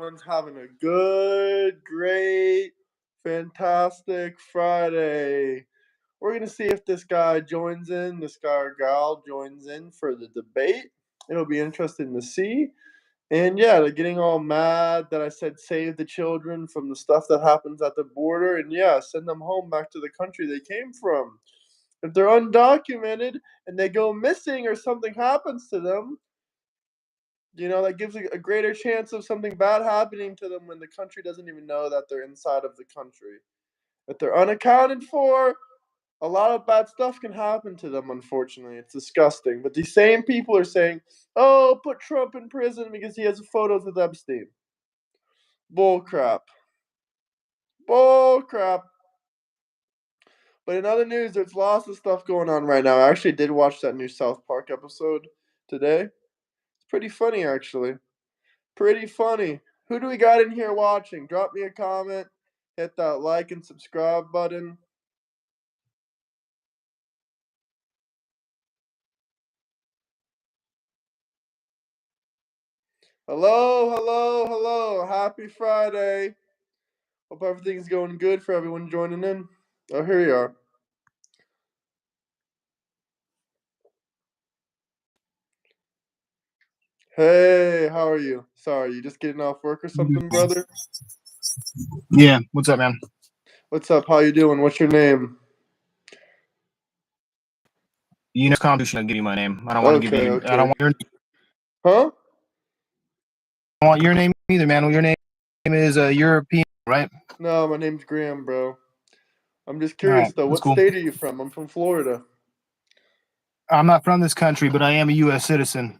everyone's having a good, great, fantastic Friday. We're going to see if this guy this guy or gal joins in for the debate. It'll be interesting to see. And yeah, they're getting all mad that I said save the children from the stuff that happens at the border. And yeah, send them home back to the country they came from. If they're undocumented and they go missing or something happens to them, that gives a greater chance of something bad happening to them when the country doesn't even know that they're inside of the country. If they're unaccounted for, a lot of bad stuff can happen to them, unfortunately. It's disgusting. But these same people are saying, oh, put Trump in prison because he has photos with Epstein. Bull crap. Bull crap. But in other news, there's lots of stuff going on right now. I actually did watch that new South Park episode today. It's pretty funny, actually. Pretty funny. Who do we got in here watching? Drop me a comment. Hit that like and subscribe button. Hello, hello, hello. Happy Friday. Hope everything's going good for everyone joining in. Oh, here you are. Hey, how are you? Sorry, you just getting off work or something, brother? Yeah, what's up, man? What's up? How you doing? What's your name? You know, Constitution. I'll give you my name. I don't want to give you. Okay. I don't want your. Huh? I don't want your name either, man. Your name is European, right? No, my name's Graham, bro. I'm just curious though. What state are you from? I'm from Florida. I'm not from this country, but I am a U.S. citizen.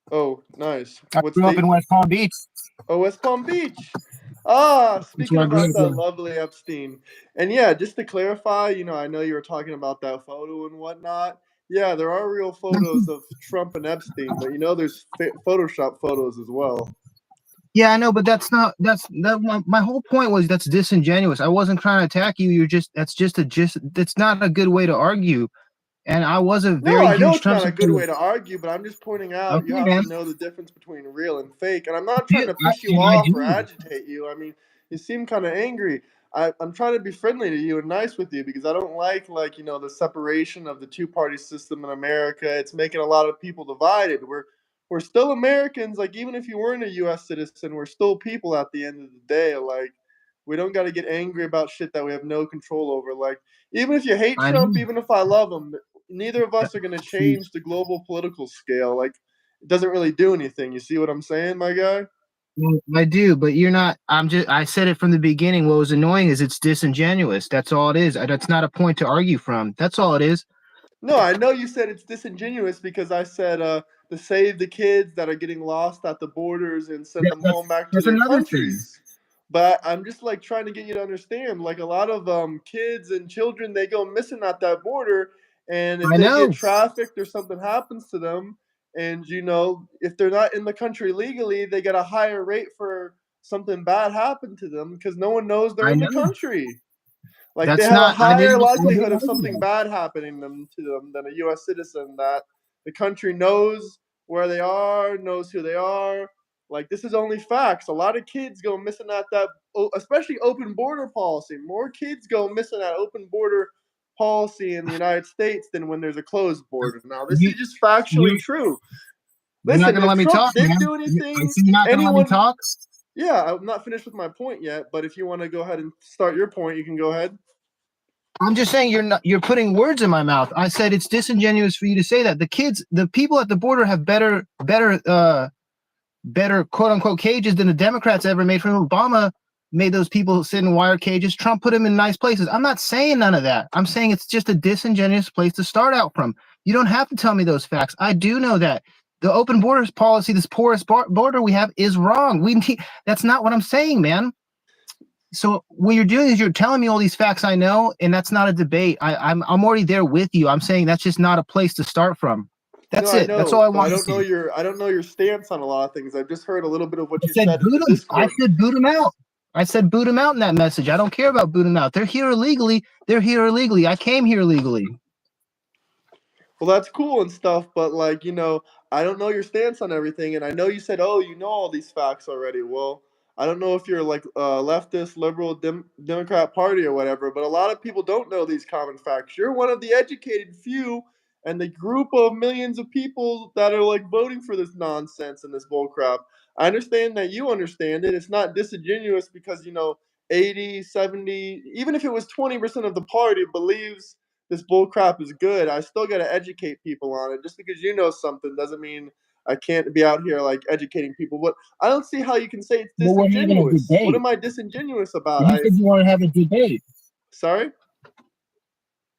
Oh, nice. I grew up in West Palm Beach. Oh, West Palm Beach. Ah, speaking about that lovely Epstein. And yeah, just to clarify, I know you were talking about that photo and whatnot. Yeah, there are real photos of Trump and Epstein, but there's Photoshop photos as well. Yeah, I know, but my whole point was that's disingenuous. I wasn't trying to attack you. That's not a good way to argue. And I was a very I know huge it's Trump not a good way to argue, but I'm just pointing out you have to know the difference between real and fake. And I'm not trying to push you off or agitate you. I mean, you seem kind of angry. I'm trying to be friendly to you and nice with you because I don't like the separation of the two-party system in America. It's making a lot of people divided. We're still Americans. Like, even if you weren't a U.S. citizen, we're still people at the end of the day. Like, we don't got to get angry about shit that we have no control over. Like, even if you hate Trump, even if I love him, neither of us are going to change the global political scale. Like, it doesn't really do anything. You see what I'm saying, my guy? I do, but you're not. I said it from the beginning. What was annoying is it's disingenuous. That's all it is. That's not a point to argue from. That's all it is. No, I know you said it's disingenuous because I said to save the kids that are getting lost at the borders and send them home back to their countries. But I'm just trying to get you to understand, a lot of kids and children, they go missing at that border, and if they get trafficked or something happens to them, and if they're not in the country legally, they get a higher rate for something bad happened to them because no one knows they're in the country. They have a higher likelihood of something bad happening to them than a U.S. citizen that the country knows where they are, knows who they are. This is only facts. A lot of kids go missing at that, especially open border policy. More kids go missing at open border policy in the United States than when there's a closed border. Now, this is just factually true. Listen, if Trump didn't do anything, anyone. Yeah, I'm not finished with my point yet, but if you want to go ahead and start your point, you can go ahead. I'm just saying you're putting words in my mouth. I said it's disingenuous for you to say that. The people at the border have better quote unquote cages than the Democrats ever made. From Obama made those people sit in wire cages. Trump put them in nice places. I'm not saying none of that. I'm saying it's just a disingenuous place to start out from. You don't have to tell me those facts. I do know that. The open borders policy, this porous border we have, is wrong. That's not what I'm saying, man. So what you're doing is you're telling me all these facts I know, and that's not a debate. I'm already there with you. I'm saying that's just not a place to start from. That's it. That's all I want. I don't know your stance on a lot of things. I've just heard a little bit of what you said in the Discord. I said boot them out. I said boot them out in that message. I don't care about boot them out. They're here illegally. They're here illegally. I came here legally. Well, that's cool and stuff, but I don't know your stance on everything, and I know you said, oh, you know all these facts already. Well, I don't know if you're like leftist, liberal, Democrat Party or whatever, but a lot of people don't know these common facts. You're one of the educated few, and the group of millions of people that are like voting for this nonsense and this bullcrap. I understand that you understand it. It's not disingenuous because 80, 70, even if it was 20% of the party believes this bullcrap is good. I still got to educate people on it. Just because you know something doesn't mean I can't be out here like educating people. But I don't see how you can say it's Well, we're having a disingenuous. What debate. am I disingenuous about? You said you want to have a debate. Sorry?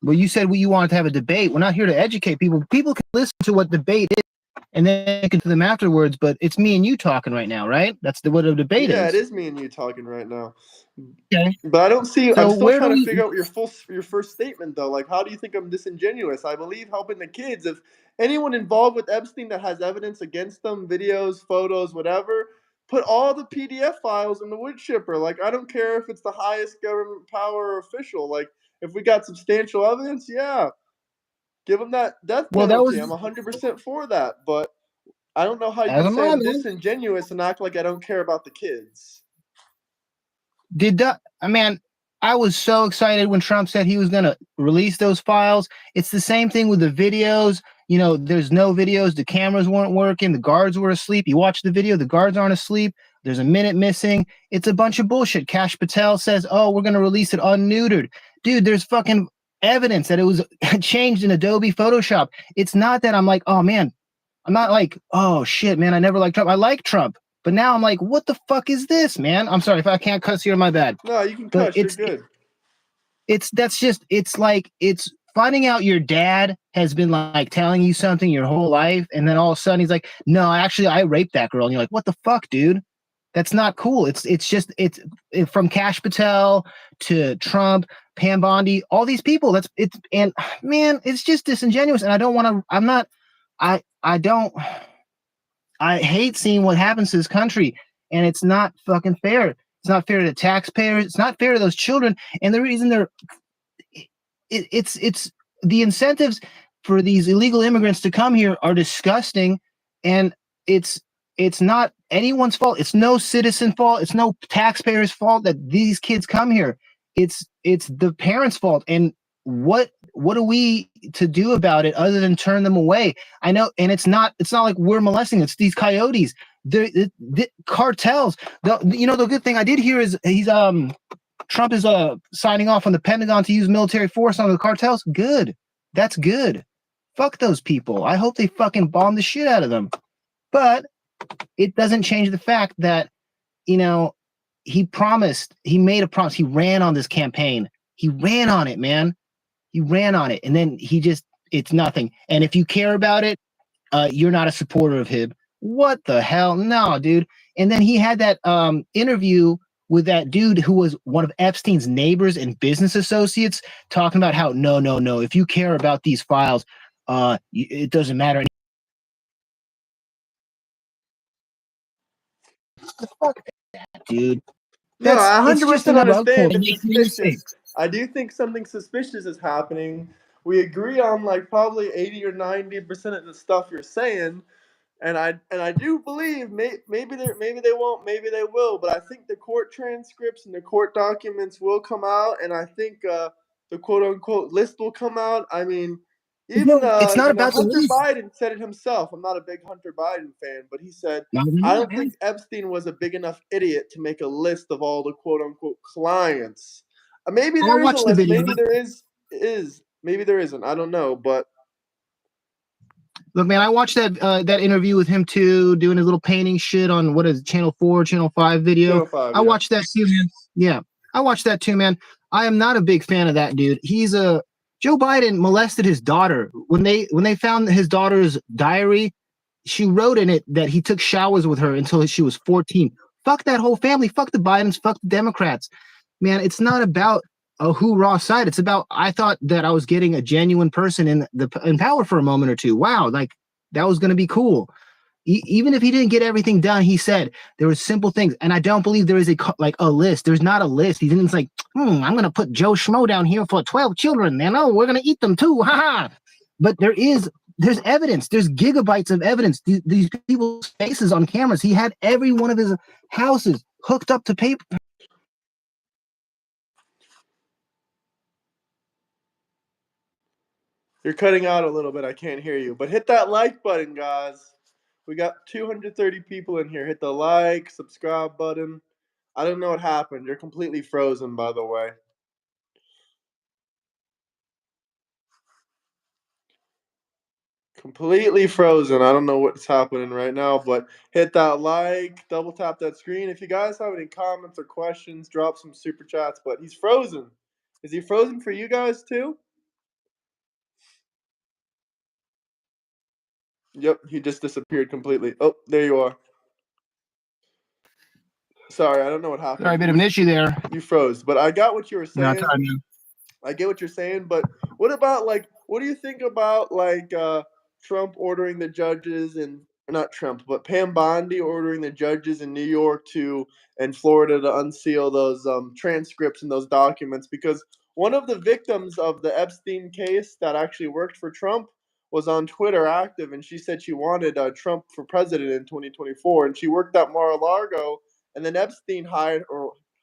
Well, you said you wanted to have a debate. We're not here to educate people. People can listen to what debate is and then listen to them afterwards, but it's me and you talking right now, right? That's what a debate is. Yeah, it is me and you talking right now. Okay. But I don't see. So I'm still where trying do to we- figure out your first statement though. Like, how do you think I'm disingenuous? I believe helping the kids. If anyone involved with Epstein that has evidence against them, videos, photos, whatever, put all the PDF files in the wood chipper. Like, I don't care if it's the highest government power official. Like, if we got substantial evidence, yeah, give them that death Well, penalty. that I'm was 100% for that. But I don't know how you as can am say I, I'm man. disingenuous and act like I don't care about the kids. I was so excited when Trump said he was going to release those files. It's the same thing with the videos. There's no videos. The cameras weren't working. The guards were asleep. You watch the video, the guards aren't asleep. There's a minute missing. It's a bunch of bullshit. Kash Patel says, oh, we're going to release it unneutered. Dude, there's fucking evidence that it was changed in Adobe Photoshop. It's not that I'm like, oh, man. I'm not like, oh, shit, man, I never liked Trump. I like Trump. But now I'm like, what the fuck is this, man? I'm sorry if I can't cuss here, my bad. No, you can But cuss. You're good. It's finding out your dad has been like telling you something your whole life, and then all of a sudden he's like, no, actually I raped that girl, and you're like, what the fuck, dude? That's not cool. It's from Kash Patel to Trump, Pam Bondi, all these people. And man, it's just disingenuous, and I don't want to. I hate seeing what happens to this country, and it's not fucking fair. It's not fair to taxpayers. It's not fair to those children. And the reason it's the incentives for these illegal immigrants to come here are disgusting, and it's not anyone's fault. It's no citizen fault. It's no taxpayer's fault that these kids come here. It's the parents' fault. And what are we to do about it other than turn them away? I know, and it's not like we're molesting. It's these coyotes, the cartels. The good thing I did hear is Trump is signing off on the Pentagon to use military force on the cartels. Good, that's good. Fuck those people. I hope they fucking bomb the shit out of them. But it doesn't change the fact that he made a promise. He ran on this campaign. He ran on it, man. He ran on it, and then it's nothing. And if you care about it, you're not a supporter of him. What the hell? No, dude. And then he had that interview with that dude who was one of Epstein's neighbors and business associates, talking about how no, if you care about these files, it doesn't matter. Fuck that, dude. No, I It's just 100% another understand. point. It's suspicious. I do think something suspicious is happening. We agree on like probably 80 or 90% of the stuff you're saying, and I do believe maybe they won't, maybe they will, but I think the court transcripts and the court documents will come out, and I think the quote unquote list will come out. I mean, even it's not about the Hunter list. Biden said it himself. I'm not a big Hunter Biden fan, but he said, I don't think Epstein was a big enough idiot to make a list of all the quote unquote clients. Maybe there is a list. Maybe there is. Maybe there isn't. I don't know. But look, man, I watched that interview with him too, doing his little painting shit on what is it, Channel 4, Channel 5 video. Channel 5, I watched that too, man. Yeah, I watched that too, man. I am not a big fan of that dude. Joe Biden molested his daughter. When they found his daughter's diary, she wrote in it that he took showers with her until she was 14. Fuck that whole family. Fuck the Bidens. Fuck the Democrats. Man, it's not about a hoorah side. It's about, I thought that I was getting a genuine person in power for a moment or two. Wow, like that was going to be cool. Even if he didn't get everything done, he said there were simple things, and I don't believe there is a list. There's not a list. He didn't like, I'm going to put Joe Schmo down here for 12 children, and we're going to eat them too, haha. But there's evidence. There's gigabytes of evidence. These people's faces on cameras. He had every one of his houses hooked up to paper. You're cutting out a little bit. I can't hear you. But hit that like button, guys. We got 230 people in here. Hit the like, subscribe button. I don't know what happened. You're completely frozen, by the way. Completely frozen. I don't know what's happening right now, but hit that like, double tap that screen. If you guys have any comments or questions, drop some super chats. But he's frozen. Is he frozen for you guys too? Yep, he just disappeared completely. Oh, there you are. Sorry, I don't know what happened. Sorry, a bit of an issue there. You froze, but I got what you were No, saying. sorry, man. I get what you're saying, but what about what do you think about Trump ordering the judges and not Trump, but Pam Bondi ordering the judges in New York and Florida to unseal those transcripts and those documents? Because one of the victims of the Epstein case that actually worked for Trump was on Twitter active, and she said she wanted Trump for president in 2024, and she worked at Mar-a-Lago, and then Epstein hired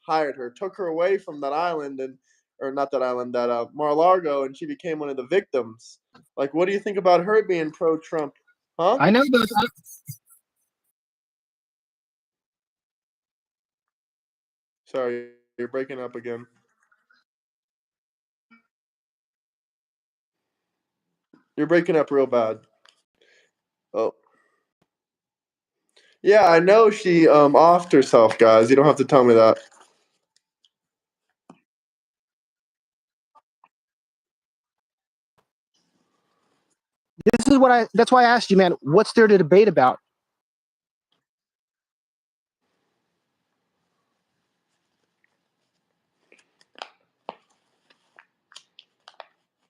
her, took her away from that island or not that island, that Mar-a-Lago, and she became one of the victims. Like, what do you think about her being pro-Trump? Huh? I know about that. Sorry, you're breaking up again. You're breaking up real bad. Oh. Yeah, I know she offed herself, guys. You don't have to tell me that. This is what that's why I asked you, man, what's there to debate about?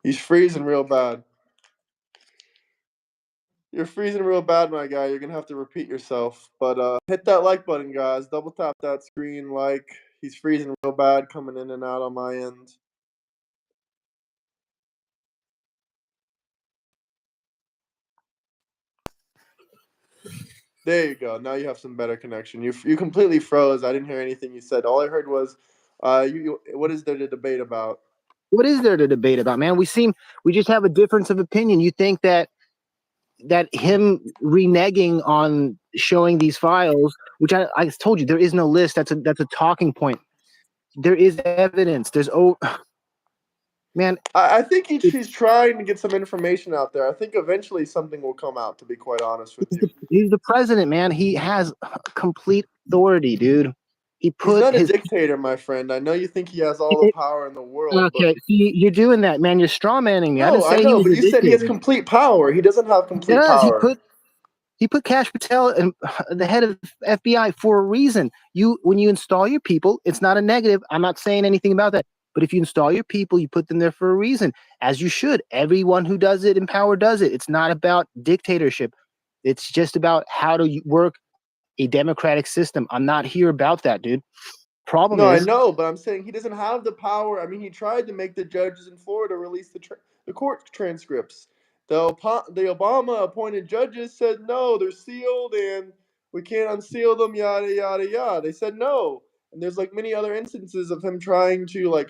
He's freezing real bad. You're freezing real bad, my guy. You're gonna have to repeat yourself. But hit that like button, guys. Double tap that screen. Like, he's freezing real bad, coming in and out on my end. There you go. Now you have some better connection. You completely froze. I didn't hear anything you said. All I heard was, what is there to debate about? What is there to debate about, man? We just have a difference of opinion. You think that him reneging on showing these files, which I told you, there is no list. That's a talking point. There is evidence. Man, I think he's trying to get some information out there. I think eventually something will come out, to be quite honest with you. He's the president, man. He has complete authority, dude. He's not a dictator, my friend. I know you think he has all the power in the world. Okay, see, you're doing that, man. You're straw manning me. No, I didn't say I know, he was but a you said he has complete power. He doesn't have complete power. He put Kash Patel and the head of FBI for a reason. When you install your people, it's not a negative. I'm not saying anything about that. But if you install your people, you put them there for a reason, as you should. Everyone who does it in power does it. It's not about dictatorship. It's just about how to work a democratic system. I'm not here about that, dude. Problem is, I know, but I'm saying he doesn't have the power. I mean, he tried to make the judges in Florida release the court transcripts. The Obama appointed judges said no, they're sealed and we can't unseal them. Yada yada yada. They said no, and there's many other instances of him trying to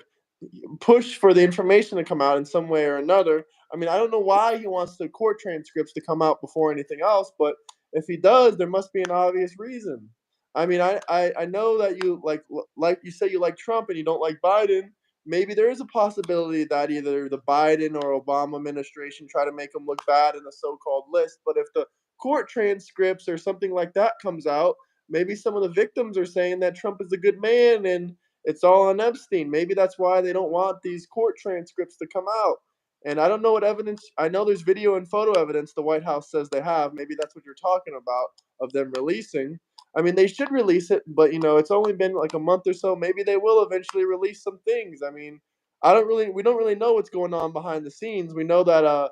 push for the information to come out in some way or another. I mean, I don't know why he wants the court transcripts to come out before anything else, but if he does, there must be an obvious reason. I mean, I know that you like you say you like Trump and you don't like Biden. Maybe there is a possibility that either the Biden or Obama administration try to make him look bad in the so-called list. But if the court transcripts or something like that comes out, maybe some of the victims are saying that Trump is a good man and it's all on Epstein. Maybe that's why they don't want these court transcripts to come out. And I don't know what evidence. I know there's video and photo evidence the White House says they have. Maybe that's what you're talking about of them releasing. I mean, they should release it, but it's only been like a month or so. Maybe they will eventually release some things. I mean, we don't really know what's going on behind the scenes. We know that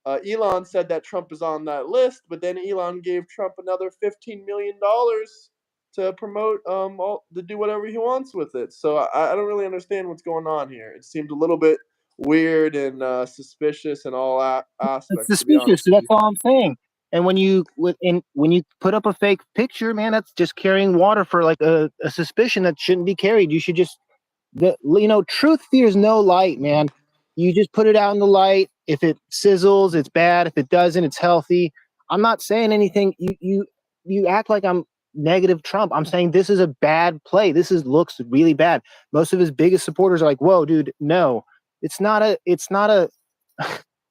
Elon said that Trump is on that list, but then Elon gave Trump another $15 million to promote to do whatever he wants with it. So I don't really understand what's going on here. It seemed a little bit weird and suspicious in all aspects. it's suspicious. That's all I'm saying. And when you put up a fake picture, man, that's just carrying water for like a suspicion that shouldn't be carried. You should just truth fears no light, man. You just put it out in the light. If it sizzles, it's bad. If it doesn't, it's healthy. I'm not saying anything. You act like I'm negative Trump. I'm saying this is a bad play. Looks really bad. Most of his biggest supporters are like, "Whoa, dude, no." It's not a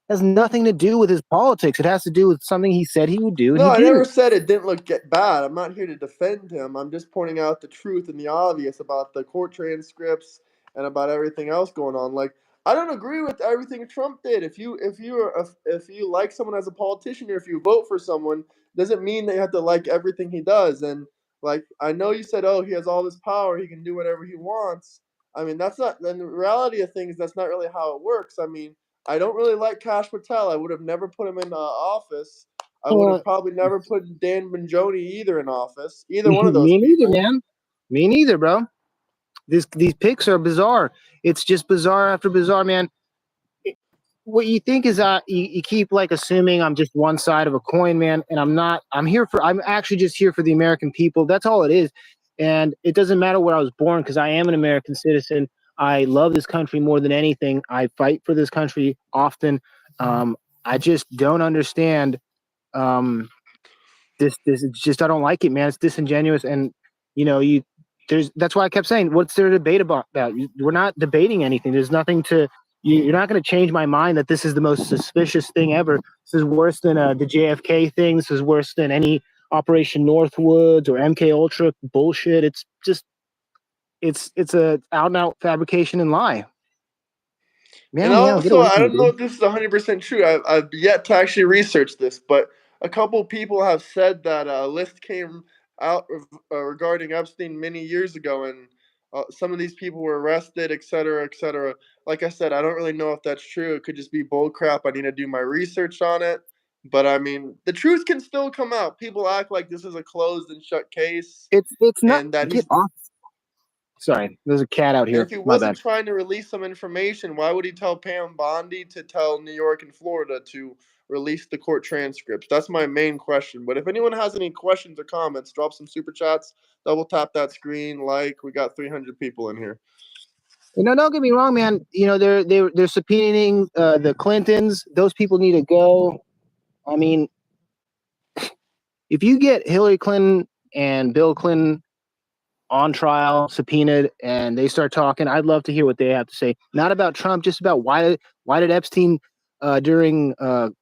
has nothing to do with his politics. It has to do with something he said he would do, and No, he I never didn't. said it didn't look bad. I'm not here to defend him. I'm just pointing out the truth and the obvious about the court transcripts and about everything else going on. Like, I don't agree with everything Trump did. If you like someone as a politician or if you vote for someone, doesn't mean that you have to like everything he does. And like, I know you said, oh, he has all this power, he can do whatever he wants. I mean, that's not. Then the reality of things, that's not really how it works. I mean, I don't really like Kash Patel. I would have never put him in office. I would have Uh, probably never put Dan Benjoni either in office. Either one of those me neither, people. man. Me neither, bro. These picks are bizarre. It's just bizarre after bizarre, man. What you think is you keep like assuming I'm just one side of a coin, man, and I'm not. I'm actually just here for the American people. That's all it is. And it doesn't matter where I was born because I am an American citizen. I love this country more than anything. I fight for this country often. I just don't understand this it's just I don't like it, man. It's disingenuous, and you that's why I kept saying, what's there to debate about that? We're not debating anything. There's nothing to. You're not going to change my mind that this is the most suspicious thing ever. This is worse than the JFK thing. This is worse than any Operation Northwoods or MK Ultra bullshit. It's just it's a out and out fabrication and lie. And Man, yeah, get also, away I from me, don't know dude. if this is 100% true. I've yet to actually research this, but a couple people have said that a list came out regarding Epstein many years ago, and some of these people were arrested, et cetera, et cetera. Like I said, I don't really know if that's true. It could just be bull crap. I need to do my research on it. But I mean, the truth can still come out. People act like this is a closed and shut case, It's not. and that Get he's off. Sorry, there's a cat out and here. if he My bad. wasn't trying to release some information, why would he tell Pam Bondi to tell New York and Florida to release the court transcripts? That's my main question. But if anyone has any questions or comments, drop some super chats. Double tap that screen. Like, we got 300 people in here. Don't get me wrong, man. They're subpoenaing the Clintons. Those people need to go. I mean, if you get Hillary Clinton and Bill Clinton on trial, subpoenaed, and they start talking, I'd love to hear what they have to say. Not about Trump, just about why did Epstein during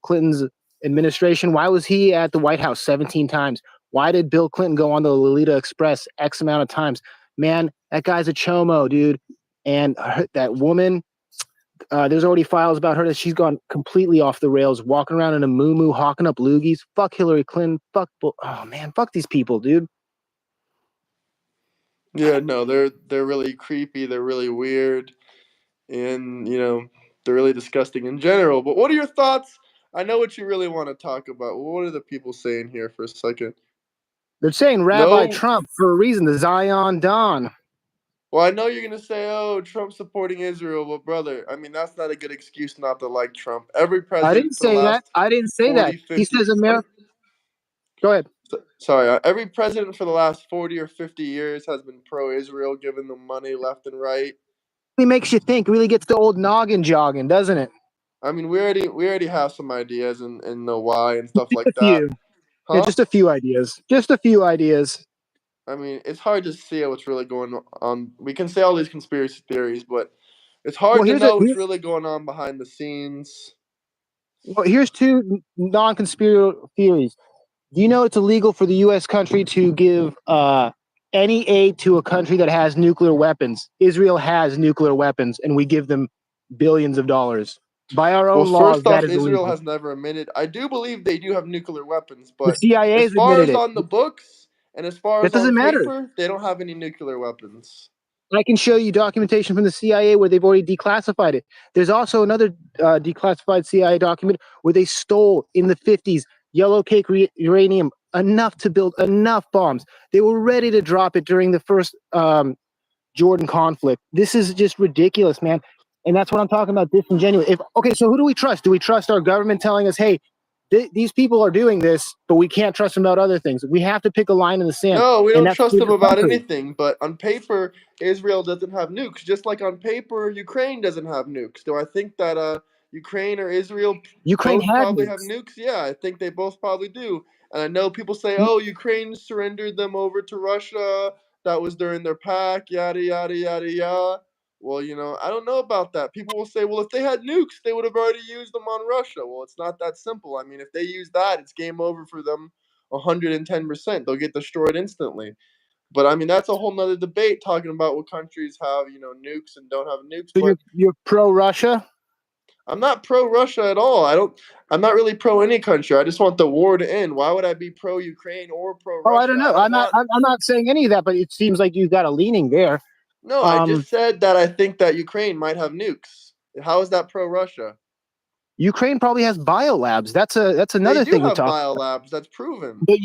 Clinton's administration? Why was he at the White House 17 times? Why did Bill Clinton go on the Lolita Express X amount of times? Man, that guy's a chomo, dude. And that woman, there's already files about her that she's gone completely off the rails, walking around in a moo hawking up loogies. Fuck Hillary Clinton. Oh man, fuck these people, dude. Yeah, no, they're really creepy. They're really weird, and they're really disgusting in general. But what are your thoughts? I know what you really want to talk about. What are the people saying here for a second? They're saying Rabbi No. Trump for a reason, the Zion Don. Well, I know you're gonna say, "Oh, Trump supporting Israel," but brother, I mean that's not a good excuse not to like Trump. Every I didn't president for the say that. last I didn't say that. 40, He 50, says America. Go ahead. sorry, every president for the last 40 or 50 years has been pro-Israel, giving them money left and right. It makes you think. Really gets the old noggin jogging, doesn't it? I mean, we already have some ideas and know why and stuff Just like a that, few. Yeah, huh? just a few ideas. Just a few ideas. I mean, it's hard to see what's really going on. We can say all these conspiracy theories, but it's Well, hard to know what's really going on behind the scenes. here's two non-conspiracy theories. Do you know it's illegal for the U.S. country to give any aid to a country that has nuclear weapons? Israel has nuclear weapons, and we give them billions of dollars. By our Well, own laws, first that off, is Israel illegal. has never admitted. I do believe they do have nuclear weapons, The but CIA as has far admitted as it. on the books and as far That as on doesn't matter. paper, they don't have any nuclear weapons. I can show you documentation from the CIA where they've already declassified it. There's also another declassified CIA document where they stole in the 50s yellow cake uranium enough to build enough bombs. They were ready to drop it during the first Jordan conflict. This is just ridiculous, man. And that's what I'm talking about, disingenuous. So who do we trust? Do we trust our government telling us, hey, these people are doing this, but we can't trust them about other things. We have to pick a line in the sand. No, we and don't that's trust them the about country. anything. But on paper, Israel doesn't have nukes. Just like on paper, Ukraine doesn't have nukes. Do I think that Ukraine or Israel Ukraine both has probably have nukes. nukes? Yeah, I think they both probably do. And I know people say, "Oh, Ukraine surrendered them over to Russia. That was during their pact." Yada yada yada yada. Well, I don't know about that. People will say, "Well, if they had nukes, they would have already used them on Russia." Well, it's not that simple. I mean, if they use that, it's game over for them 110%. They'll get destroyed instantly. But I mean, that's a whole nother debate talking about what countries have, nukes and don't have nukes. So But you're pro Russia? I'm not pro Russia at all. I'm not really pro any country. I just want the war to end. Why would I be pro Ukraine or pro Oh, I Russia? don't know. I don't I'm not. want. I'm not saying any of that, but it seems like you've got a leaning there. No, I just said that I think that Ukraine might have nukes. How is that pro Russia? Ukraine probably has biolabs. That's They another do thing to have talk. biolabs. That's proven. But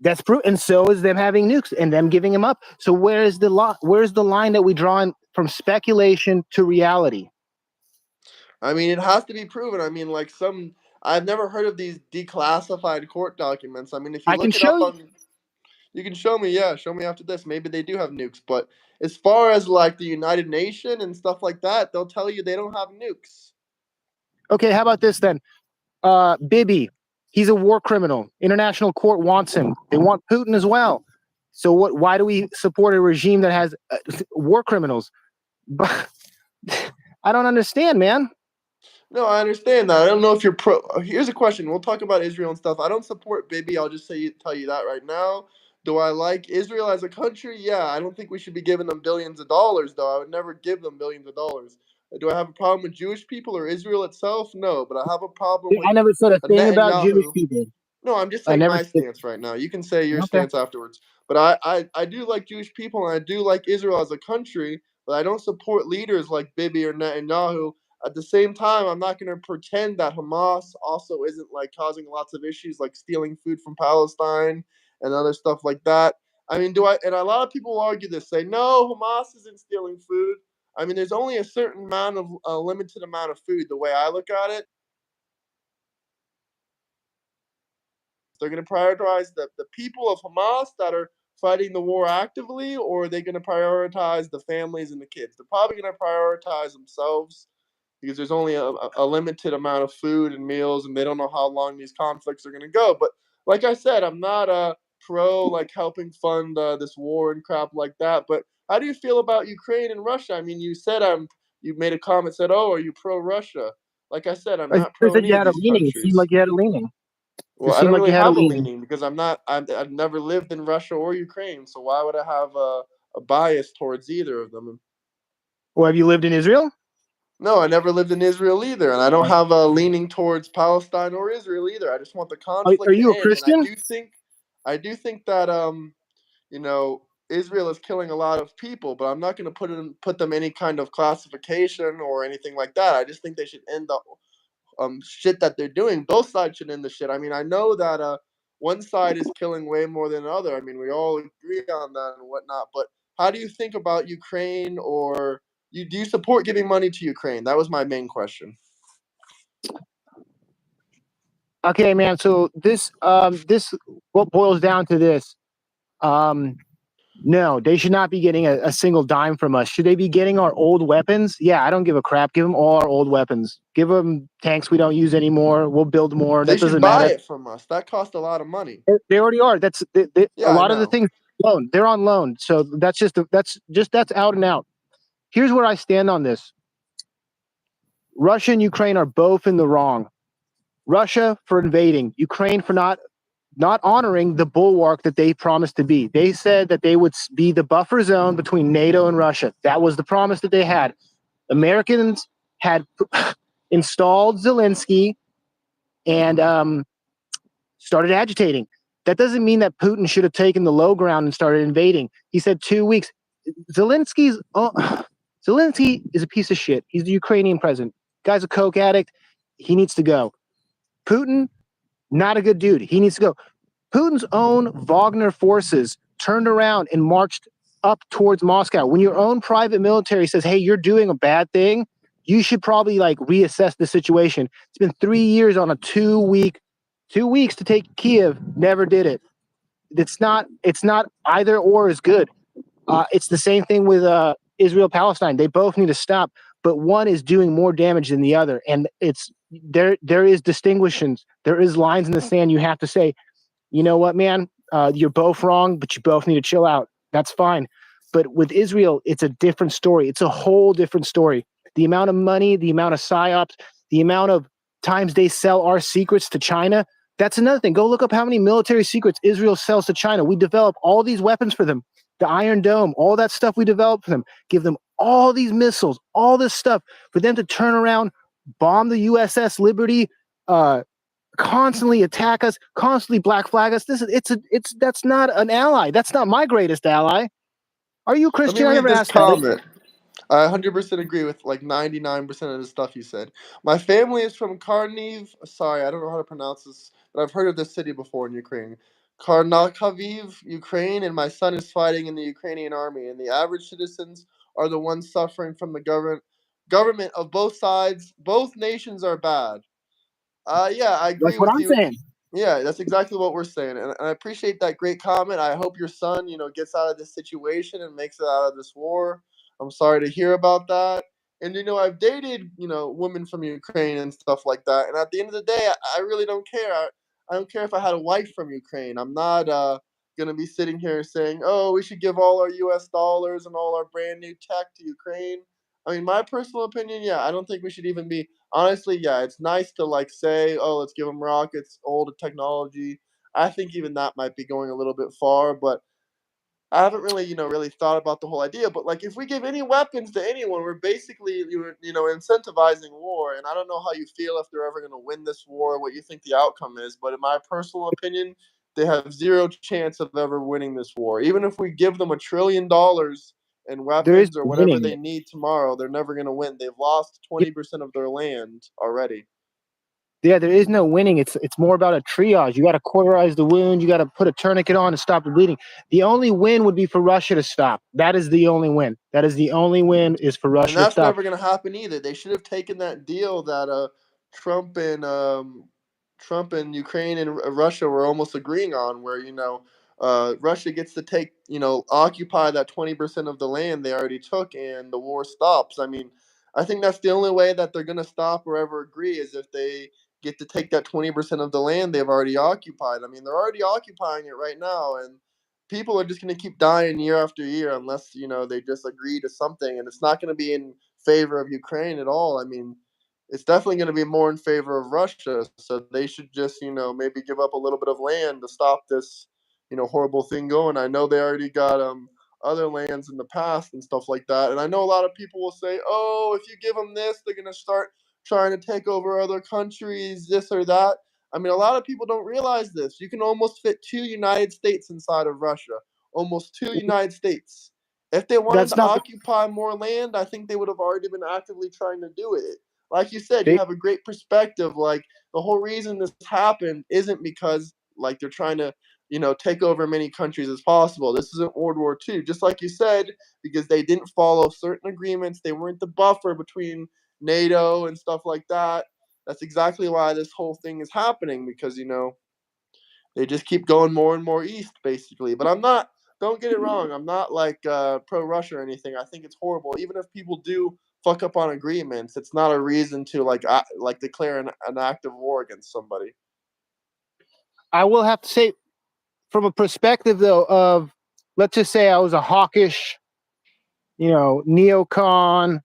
that's true, and so is them having nukes and them giving them up. So where's the line that we draw from speculation to reality? I mean, it has to be proven. I mean, like I've never heard of these declassified court documents. I mean, if you I can look it up show you. on, you can show me. Yeah, show me after this. Maybe they do have nukes, but as far as like the United Nations and stuff like that, they'll tell you they don't have nukes. Okay, how about this then? Bibi, he's a war criminal. International court wants him. They want Putin as well. So what? Why do we support a regime that has war criminals? But I don't understand, man. No, I understand that. I don't know if you're pro. Here's a question. We'll talk about Israel and stuff. I don't support Bibi. I'll just tell you that right now. Do I like Israel as a country? Yeah, I don't think we should be giving them billions of dollars, though. I would never give them billions of dollars. Do I have a problem with Jewish people or Israel itself? No, but I have a problem with I never said a thing about Jewish Netanyahu. people. No, I'm just I saying never my said. stance right now. You can say your Okay. stance afterwards. But I do like Jewish people and I do like Israel as a country, but I don't support leaders like Bibi or Netanyahu. At the same time, I'm not going to pretend that Hamas also isn't like causing lots of issues like stealing food from Palestine and other stuff like that. I mean, and a lot of people will argue this, say, no, Hamas isn't stealing food. I mean, there's only a certain amount of a limited amount of food, the way I look at it. They're going to prioritize the people of Hamas that are fighting the war actively, or are they going to prioritize the families and the kids? They're probably going to prioritize themselves because there's only a limited amount of food and meals, and they don't know how long these conflicts are going to go. But like I said, I'm not a pro like helping fund this war and crap like that. But how do you feel about Ukraine and Russia? I mean, you said you made a comment said, "Oh, are you pro Russia?" Like I said, I'm not pro Said any you of had a these leaning. It seemed countries. like you had a leaning. Well, I seemed don't like really you had a have a leaning. leaning because I've never lived in Russia or Ukraine, so why would I have a bias towards either of them? Well, have you lived in Israel? No, I never lived in Israel either, and I don't have a leaning towards Palestine or Israel either. I just want the Are conflict you to a end, and Christian? I do think that Israel is killing a lot of people, but I'm not going to put them any kind of classification or anything like that. I just think they should end the shit that they're doing. Both sides should end the shit. I mean, I know that one side is killing way more than the other. I mean, we all agree on that and whatnot. But how do you think about Ukraine, or do you support giving money to Ukraine? That was my main question. Okay, man. So this what boils down to this. No, they should not be getting a single dime from us. Should they be getting our old weapons? Yeah, I don't give a crap. Give them all our old weapons. Give them tanks we don't use anymore. We'll build more. They That should doesn't buy matter. it from us. That costs a lot of money. They already are. That's a Yeah, lot I of the know. things loan. They're on loan. So that's out and out. Here's where I stand on this. Russia and Ukraine are both in the wrong. Russia for invading, Ukraine for not honoring the bulwark that they promised to be. They said that they would be the buffer zone between NATO and Russia. That was the promise that they had. Americans had installed Zelensky and started agitating. That doesn't mean that Putin should have taken the low ground and started invading. He said 2 weeks. Zelensky is a piece of shit. He's the Ukrainian president. Guy's a coke addict. He needs to go. Putin, not a good dude. He needs to go. Putin's own Wagner forces turned around and marched up towards Moscow. When your own private military says, hey, you're doing a bad thing, you should probably reassess the situation. It's been 3 years on a 2-week 2 weeks to take Kiev, never did it. It's not either or is good. It's the same thing with Israel Palestine. They both need to stop, but one is doing more damage than the other, and it's there is distinctions. There is lines in the sand. You have to say, you know what, man, you're both wrong, but you both need to chill out. That's fine. But with Israel, it's a different story. It's a whole different story. The amount of money, the amount of psyops, the amount of times they sell our secrets to China. That's another thing. Go look up how many military secrets Israel sells to China. We develop all these weapons for them. The Iron Dome, all that stuff we developed for them. Give them all these missiles, all this stuff for them to turn around, bomb the USS Liberty, constantly attack us, constantly black flag us. That's not an ally. That's not my greatest ally. Are you Christian? I never asked that. I 100% agree with like 99% of the stuff you said. My family is from Kharkiv. Sorry, I don't know how to pronounce this, but I've heard of this city before in Ukraine. Kharkiv, Ukraine, and my son is fighting in the Ukrainian army. And the average citizens are the ones suffering from the government of both sides. Both nations are bad. Yeah, I agree That's what with I'm you. saying. Yeah, that's exactly what we're saying, and I appreciate that great comment. I hope your son, gets out of this situation and makes it out of this war. I'm sorry to hear about that. And I've dated women from Ukraine and stuff like that. And at the end of the day, I really don't care. I don't care if I had a wife from Ukraine. I'm not gonna be sitting here saying, "Oh, we should give all our U.S. dollars and all our brand new tech to Ukraine." I mean, my personal opinion, yeah, I don't think we should even be. Honestly, yeah, it's nice to like say, "Oh, let's give them rockets, old technology." I think even that might be going a little bit far, but I haven't really, really thought about the whole idea. But like, if we give any weapons to anyone, we're basically, incentivizing war. And I don't know how you feel if they're ever going to win this war, what you think the outcome is. But in my personal opinion, they have zero chance of ever winning this war. Even if we give them $1 trillion in weapons or whatever they need tomorrow, they're never going to win. They've lost 20% of their land already. Yeah, there is no winning. It's more about a triage. You got to cauterize the wound. You got to put a tourniquet on to stop the bleeding. The only win would be for Russia to stop. That is the only win. That is the only win is for Russia to stop. And that's never going to happen either. They should have taken that deal that Trump and Ukraine and Russia were almost agreeing on, where Russia gets to take occupy that 20% of the land they already took, and the war stops. I mean, I think that's the only way that they're going to stop or ever agree is if they get to take that 20% of the land they've already occupied. I mean, they're already occupying it right now, and people are just going to keep dying year after year unless they just agree to something, and it's not going to be in favor of Ukraine at all. I mean, it's definitely going to be more in favor of Russia. So they should just maybe give up a little bit of land to stop this horrible thing going. I know they already got other lands in the past and stuff like that, and I know a lot of people will say, oh, if you give them this, they're going to start trying to take over other countries, this or that. I mean, a lot of people don't realize this. You can almost fit 2 United States inside of Russia. Almost 2 United States. If they wanted to occupy more land, I think they would have already been actively trying to do it. Like you said, you have a great perspective. Like, the whole reason this happened isn't because, like, they're trying to, take over many countries as possible. This isn't World War II. Just like you said, because they didn't follow certain agreements. They weren't the buffer between NATO and stuff like that. That's exactly why this whole thing is happening, because they just keep going more and more east, basically. But don't get it wrong, I'm not like pro Russia or anything. I think it's horrible. Even if people do fuck up on agreements, it's not a reason to like declare an act of war against somebody. I will have to say, from a perspective though of, let's just say I was a hawkish, neocon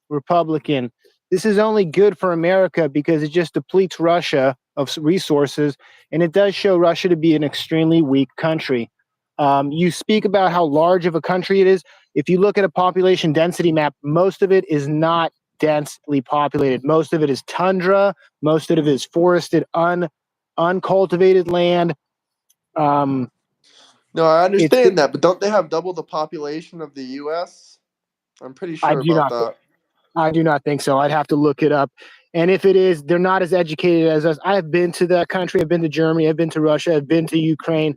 Republican. This is only good for America because it just depletes Russia of resources, and it does show Russia to be an extremely weak country. You speak about how large of a country it is. If you look at a population density map, most of it is not densely populated. Most of it is tundra. Most of it is forested, uncultivated land. No, I understand that, but don't they have double the population of the U.S.? I'm pretty sure about that. I do not think so. I'd have to look it up. And if it is, they're not as educated as us. I have been to that country. I've been to Germany. I've been to Russia. I've been to Ukraine.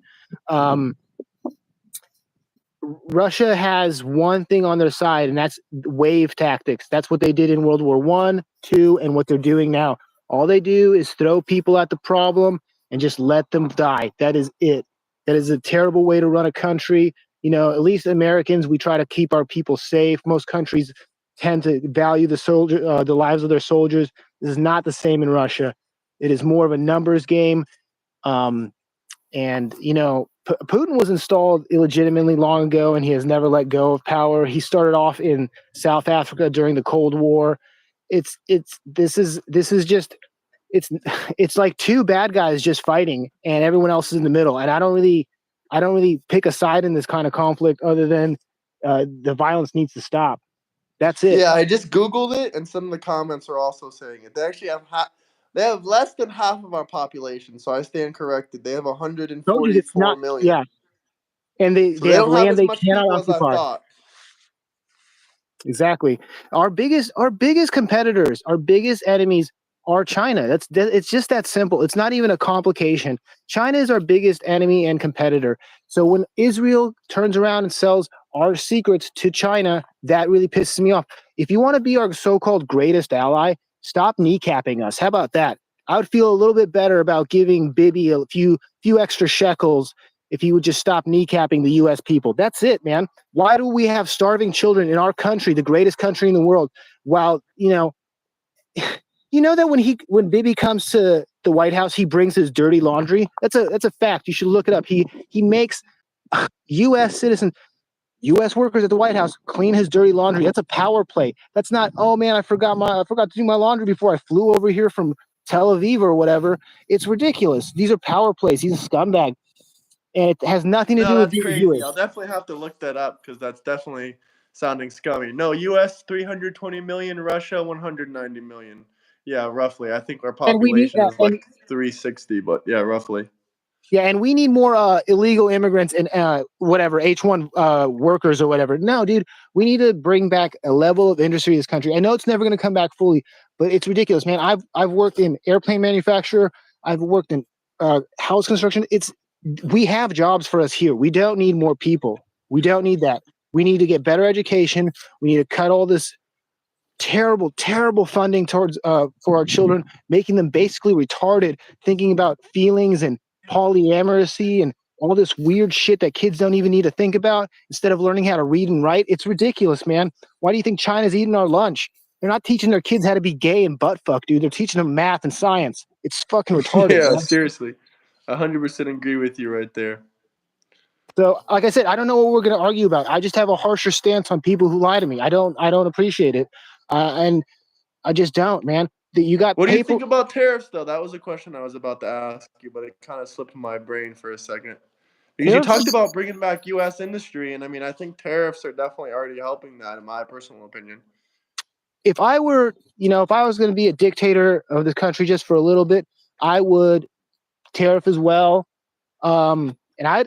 Russia has one thing on their side, and that's wave tactics. That's what they did in World War I, II, and what they're doing now. All they do is throw people at the problem, and just let them die. That is it. That is a terrible way to run a country. At least Americans, we try to keep our people safe. Most countries tend to value the lives of their soldiers. This is not the same in Russia. It is more of a numbers game. Putin was installed illegitimately long ago, and he has never let go of power. He started off in South Africa during the Cold War. This is just it's like two bad guys just fighting, and everyone else is in the middle. And I don't really pick a side in this kind of conflict, other than the violence needs to stop. That's it. Yeah, I just Googled it, and some of the comments are also saying it. They actually have less than half of our population, so I stand corrected. They have 144 million. Yeah, and they don't have land as they much cannot people as I occupy. thought. Exactly. Our biggest competitors, our biggest enemies are China. It's just that simple. It's not even a complication. China is our biggest enemy and competitor. So when Israel turns around and sells our secrets to China, that really pisses me off. If you want to be our so-called greatest ally, stop kneecapping us. How about that? I would feel a little bit better about giving Bibi a few extra shekels if he would just stop kneecapping the U.S. people. That's it, man. Why do we have starving children in our country, the greatest country in the world, while that when Bibi comes to the White House, he brings his dirty laundry? That's a fact. You should look it up. He makes U.S. citizens, U.S. workers at the White House clean his dirty laundry. That's a power play. That's not, oh man, I forgot to do my laundry before I flew over here from Tel Aviv or whatever. It's ridiculous. These are power plays. He's a scumbag. And it has nothing to do with being crazy. Jewish. I'll definitely have to look that up, because that's definitely sounding scummy. No, U.S. 320 million, Russia 190 million. Yeah, roughly. I think our population is like 360, but yeah, roughly. Yeah, and we need more illegal immigrants and whatever, H1 workers or whatever. No, dude, we need to bring back a level of industry in this country. I know it's never going to come back fully, but it's ridiculous, man. I've worked in airplane manufacturer. I've worked in house construction. We have jobs for us here. We don't need more people. We don't need that. We need to get better education. We need to cut all this terrible funding towards for our children, making them basically retarded, thinking about feelings and polyamory and all this weird shit that kids don't even need to think about, instead of learning how to read and write. It's ridiculous, man. Why do you think China's eating our lunch? They're not teaching their kids how to be gay and butt fuck, dude. They're teaching them math and science. It's fucking retarded. Yeah, man. Seriously. 100% agree with you right there. So, like I said, I don't know what we're going to argue about. I just have a harsher stance on people who lie to me. I don't appreciate it. And I just don't, man. You got What do you think about tariffs, though? That was a question I was about to ask you, but it kind of slipped my brain for a second. Because you talked about bringing back U.S. industry, and I mean, I think tariffs are definitely already helping that, in my personal opinion. If I was going to be a dictator of this country just for a little bit, I would tariff as well. And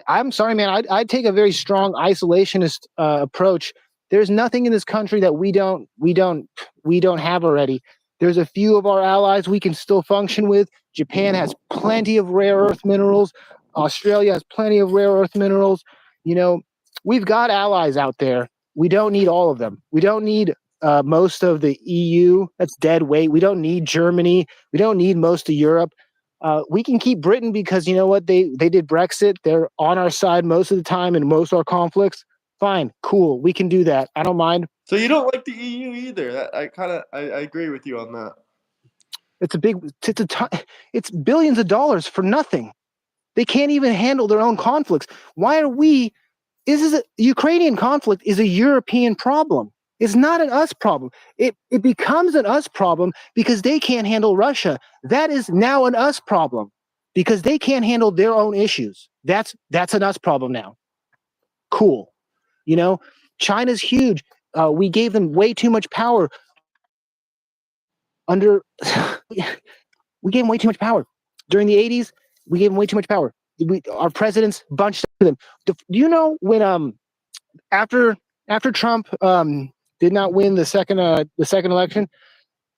I'm sorry, man, I'd take a very strong isolationist approach. There's nothing in this country that we don't have already. There's a few of our allies we can still function with. Japan has plenty of rare earth minerals. Australia has plenty of rare earth minerals. We've got allies out there. We don't need all of them. We don't need most of the EU. That's dead weight. We don't need Germany. We don't need most of Europe. We can keep Britain, because you know what? They did Brexit. They're on our side most of the time in most of our conflicts. Fine, cool. We can do that. I don't mind. So you don't like the EU either. I agree with you on that. It's billions of dollars for nothing. They can't even handle their own conflicts. Why are we? Ukrainian conflict is a European problem. It's not an us problem. It becomes an us problem because they can't handle Russia. That is now an us problem because they can't handle their own issues. That's an us problem now. Cool. China's huge. We gave them way too much power. We gave them way too much power. During the 80s, we gave them way too much power. Our presidents bunched them. Do you know when after Trump did not win the second election,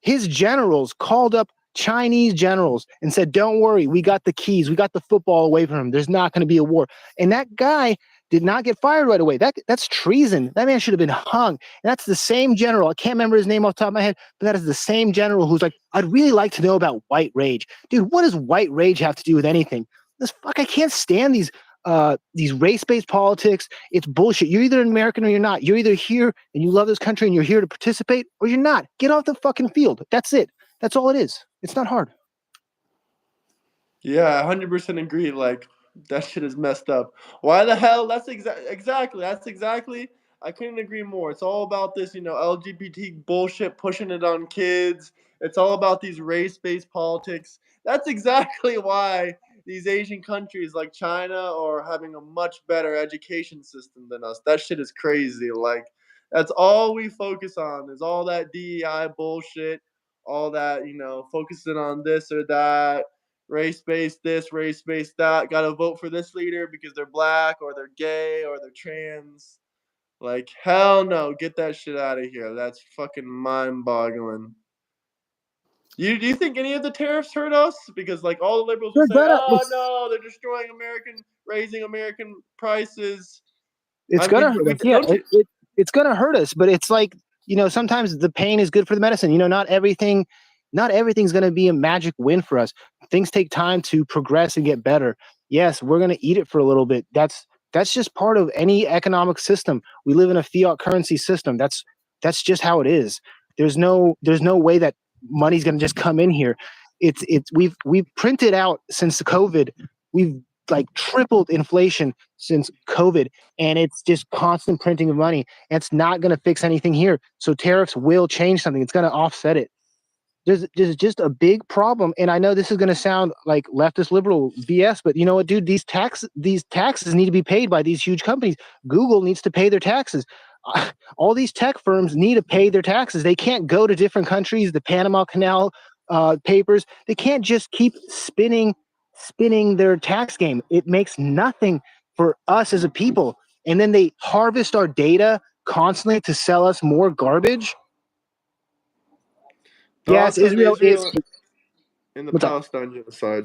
his generals called up Chinese generals and said, "Don't worry, we got the keys. We got the football away from him. There's not going to be a war." And that guy did not get fired right away. That's treason. That man should have been hung. And that's the same general. I can't remember his name off the top of my head, but that is the same general who's like, I'd really like to know about white rage. Dude, what does white rage have to do with anything? I can't stand these race-based politics. It's bullshit. You're either an American or you're not. You're either here and you love this country and you're here to participate, or you're not. Get off the fucking field. That's it. That's all it is. It's not hard. Yeah, 100% agree. Like, that shit is messed up. Why the hell? That's exactly. I couldn't agree more. It's all about this, LGBT bullshit, pushing it on kids. It's all about these race-based politics. That's exactly why these Asian countries like China are having a much better education system than us. That shit is crazy. Like, that's all we focus on is all that DEI bullshit, all that, focusing on this or that, race-based this, race-based that, gotta vote for this leader because they're black or they're gay or they're trans. Like, hell no, get that shit out of here. That's fucking mind-boggling. Do you think any of the tariffs hurt us? Because, like, all the liberals will say, oh, no, they're destroying raising American prices. It's going to hurt us. Yeah, it's going to hurt us, but it's like, sometimes the pain is good for the medicine. Not everything's going to be a magic win for us. Things take time to progress and get better. Yes, we're going to eat it for a little bit. That's just part of any economic system. We live in a fiat currency system. That's just how it is. There's no way that money's going to just come in here. We've printed out since COVID. We've like tripled inflation since COVID, and it's just constant printing of money. And it's not going to fix anything here. So tariffs will change something. It's going to offset it. There's just a big problem, and I know this is going to sound like leftist liberal BS, but you know what, dude? These taxes need to be paid by these huge companies. Google needs to pay their taxes. All these tech firms need to pay their taxes. They can't go to different countries. The Panama Canal papers. They can't just keep spinning their tax game. It makes nothing for us as a people, and then they harvest our data constantly to sell us more garbage. Yes, Israel is in the Palestine genocide.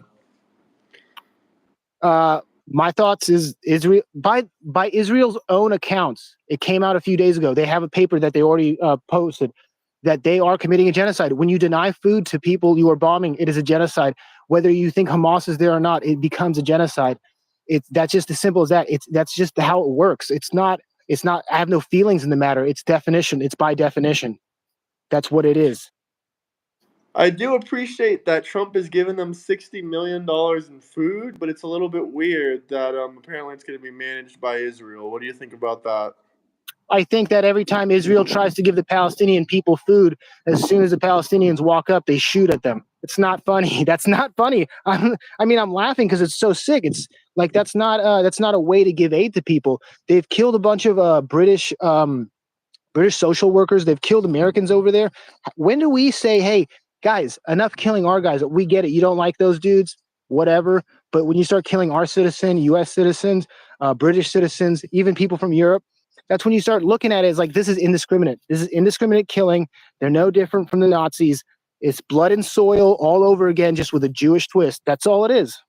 My thoughts is Israel by Israel's own accounts. It came out a few days ago. They have a paper that they already posted that they are committing a genocide. When you deny food to people you are bombing, it is a genocide. Whether you think Hamas is there or not, it becomes a genocide. That's just as simple as that. That's just how it works. It's not. I have no feelings in the matter. It's definition. It's by definition. That's what it is. I do appreciate that Trump is giving them $60 million in food, but it's a little bit weird that apparently it's going to be managed by Israel. What do you think about that? I think that every time Israel tries to give the Palestinian people food, as soon as the Palestinians walk up, they shoot at them. It's not funny. That's not funny. I'm laughing because it's so sick. It's like that's not a way to give aid to people. They've killed a bunch of British social workers. They've killed Americans over there. When do we say, hey, guys, enough killing our guys? We get it. You don't like those dudes, whatever. But when you start killing our U.S. citizens, British citizens, even people from Europe, that's when you start looking at it as like, this is indiscriminate. This is indiscriminate killing. They're no different from the Nazis. It's blood and soil all over again, just with a Jewish twist. That's all it is.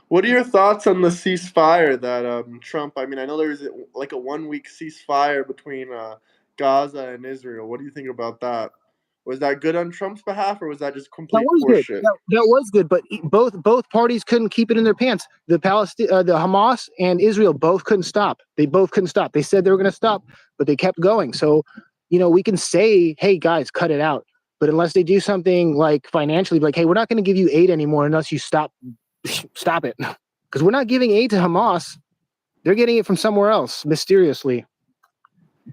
What are your thoughts on the ceasefire that Trump? I know there was like a 1 week ceasefire between Gaza and Israel. What do you think about that? Was that good on Trump's behalf, or was that just complete horseshit? That was good, but both parties couldn't keep it in their pants. The Hamas and Israel both couldn't stop. They both couldn't stop. They said they were going to stop, but they kept going. So, we can say, hey, guys, cut it out. But unless they do something like financially, like, hey, we're not going to give you aid anymore unless you stop it. Because we're not giving aid to Hamas. They're getting it from somewhere else, mysteriously.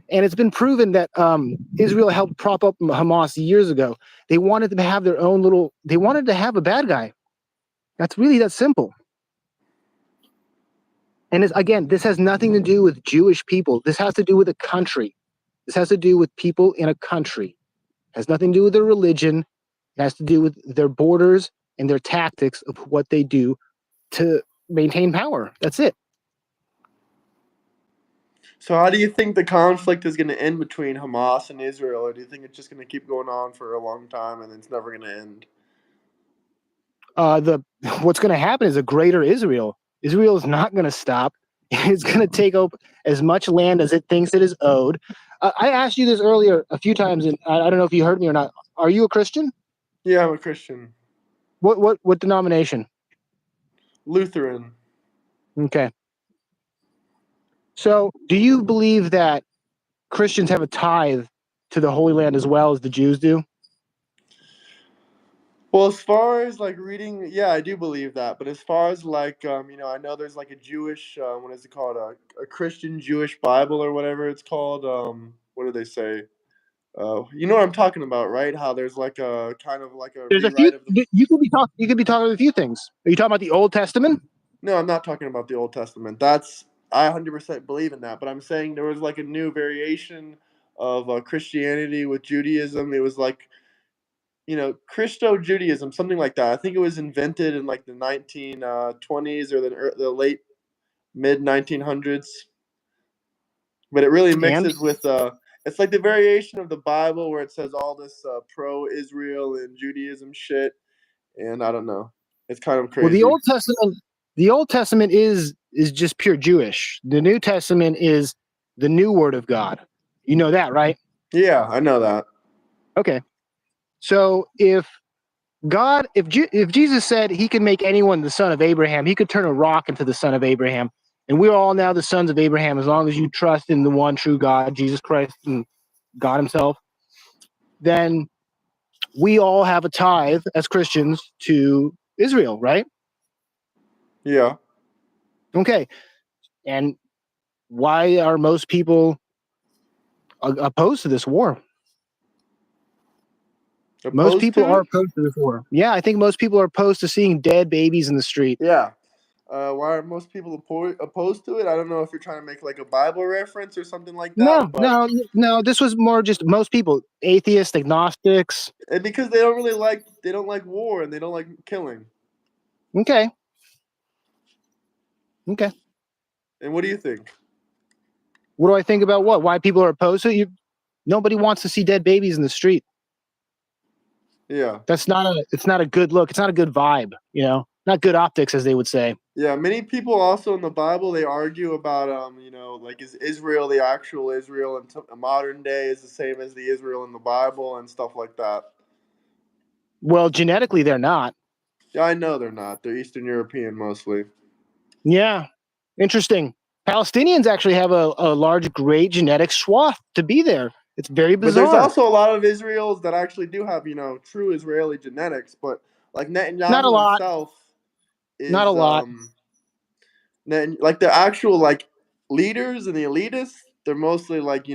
And it's been proven that Israel helped prop up Hamas years ago. They wanted to have their own they wanted to have a bad guy. That's really that simple. And again, this has nothing to do with Jewish people. This has to do with a country. This has to do with people in a country. It has nothing to do with their religion. It has to do with their borders and their tactics of what they do to maintain power. That's it. So how do you think the conflict is going to end between Hamas and Israel? Or do you think it's just going to keep going on for a long time and it's never going to end? What's going to happen is a greater Israel. Israel is not going to stop. It's going to take up as much land as it thinks it is owed. I asked you this earlier a few times, and I don't know if you heard me or not. Are you a Christian? Yeah, I'm a Christian. What denomination? Lutheran. Okay. So, do you believe that Christians have a tithe to the Holy Land as well as the Jews do? Well, as far as like reading, yeah, I do believe that. But as far as like, I know there's like a Jewish, what is it called, a Christian Jewish Bible or whatever it's called. What do they say? You know what I'm talking about, right? How there's like a kind of like a There's a few. rewrite of the. You could be talking. You could be talking about a few things. Are you talking about the Old Testament? No, I'm not talking about the Old Testament. I 100% believe in that. But I'm saying there was like a new variation of Christianity with Judaism. It was like, Christo-Judaism, something like that. I think it was invented in like the 1920s or the late mid 1900s. But it really mixes with it's like the variation of the Bible where it says all this pro-Israel and Judaism shit, and I don't know. It's kind of Well, crazy. The Old Testament is just pure Jewish. The New Testament is the new Word of God. You know that, right? Yeah, I know that. Okay. So if Jesus said he could make anyone the son of Abraham, he could turn a rock into the son of Abraham. And we're all now the sons of Abraham as long as you trust in the one true God, Jesus Christ and God himself. Then we all have a tithe as Christians to Israel, right? Yeah. Okay. And why are most people opposed to this war? Most Opposed people to are it? opposed to this war. Yeah, I think most people are opposed to seeing dead babies in the street. Yeah. Why are most people opposed to it? I don't know if you're trying to make like a Bible reference or something like that, but No. This was more just most people, atheists, agnostics. and because they don't like war and they don't like killing. Okay. And what do you think? What do I think about what? Why people are opposed to it? Nobody wants to see dead babies in the street. Yeah. It's not a good look. It's not a good vibe, not good optics, as they would say. Yeah, many people also in the Bible they argue about like is Israel the actual Israel in modern day is the same as the Israel in the Bible and stuff like that. Well, genetically they're not. Yeah, I know they're not. They're Eastern European mostly. Yeah, interesting. Palestinians actually have a large, great genetic swath to be there. It's very But there's bizarre. also a lot of Israels that actually do have true Israeli genetics. But like Not a Netanyahu lot. himself Not a is lot. like the actual like leaders and the elitists. They're mostly like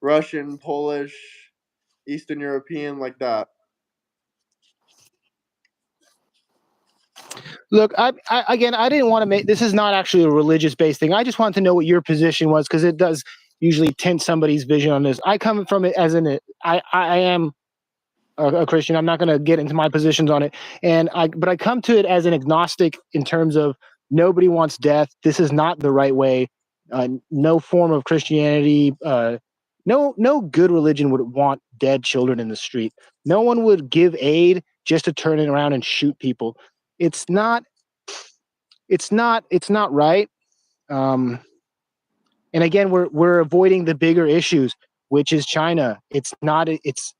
Russian, Polish, Eastern European, like that. Look, I didn't want to make this is not actually a religious based thing. I just wanted to know what your position was because it does usually tint somebody's vision on this. I come from it as I am a Christian. I'm not going to get into my positions on it, but I come to it as an agnostic in terms of nobody wants death. This is not the right way. No form of Christianity, no good religion would want dead children in the street. No one would give aid just to turn it around and shoot people. It's not right. And again, we're avoiding the bigger issues, which is China. It's not. It's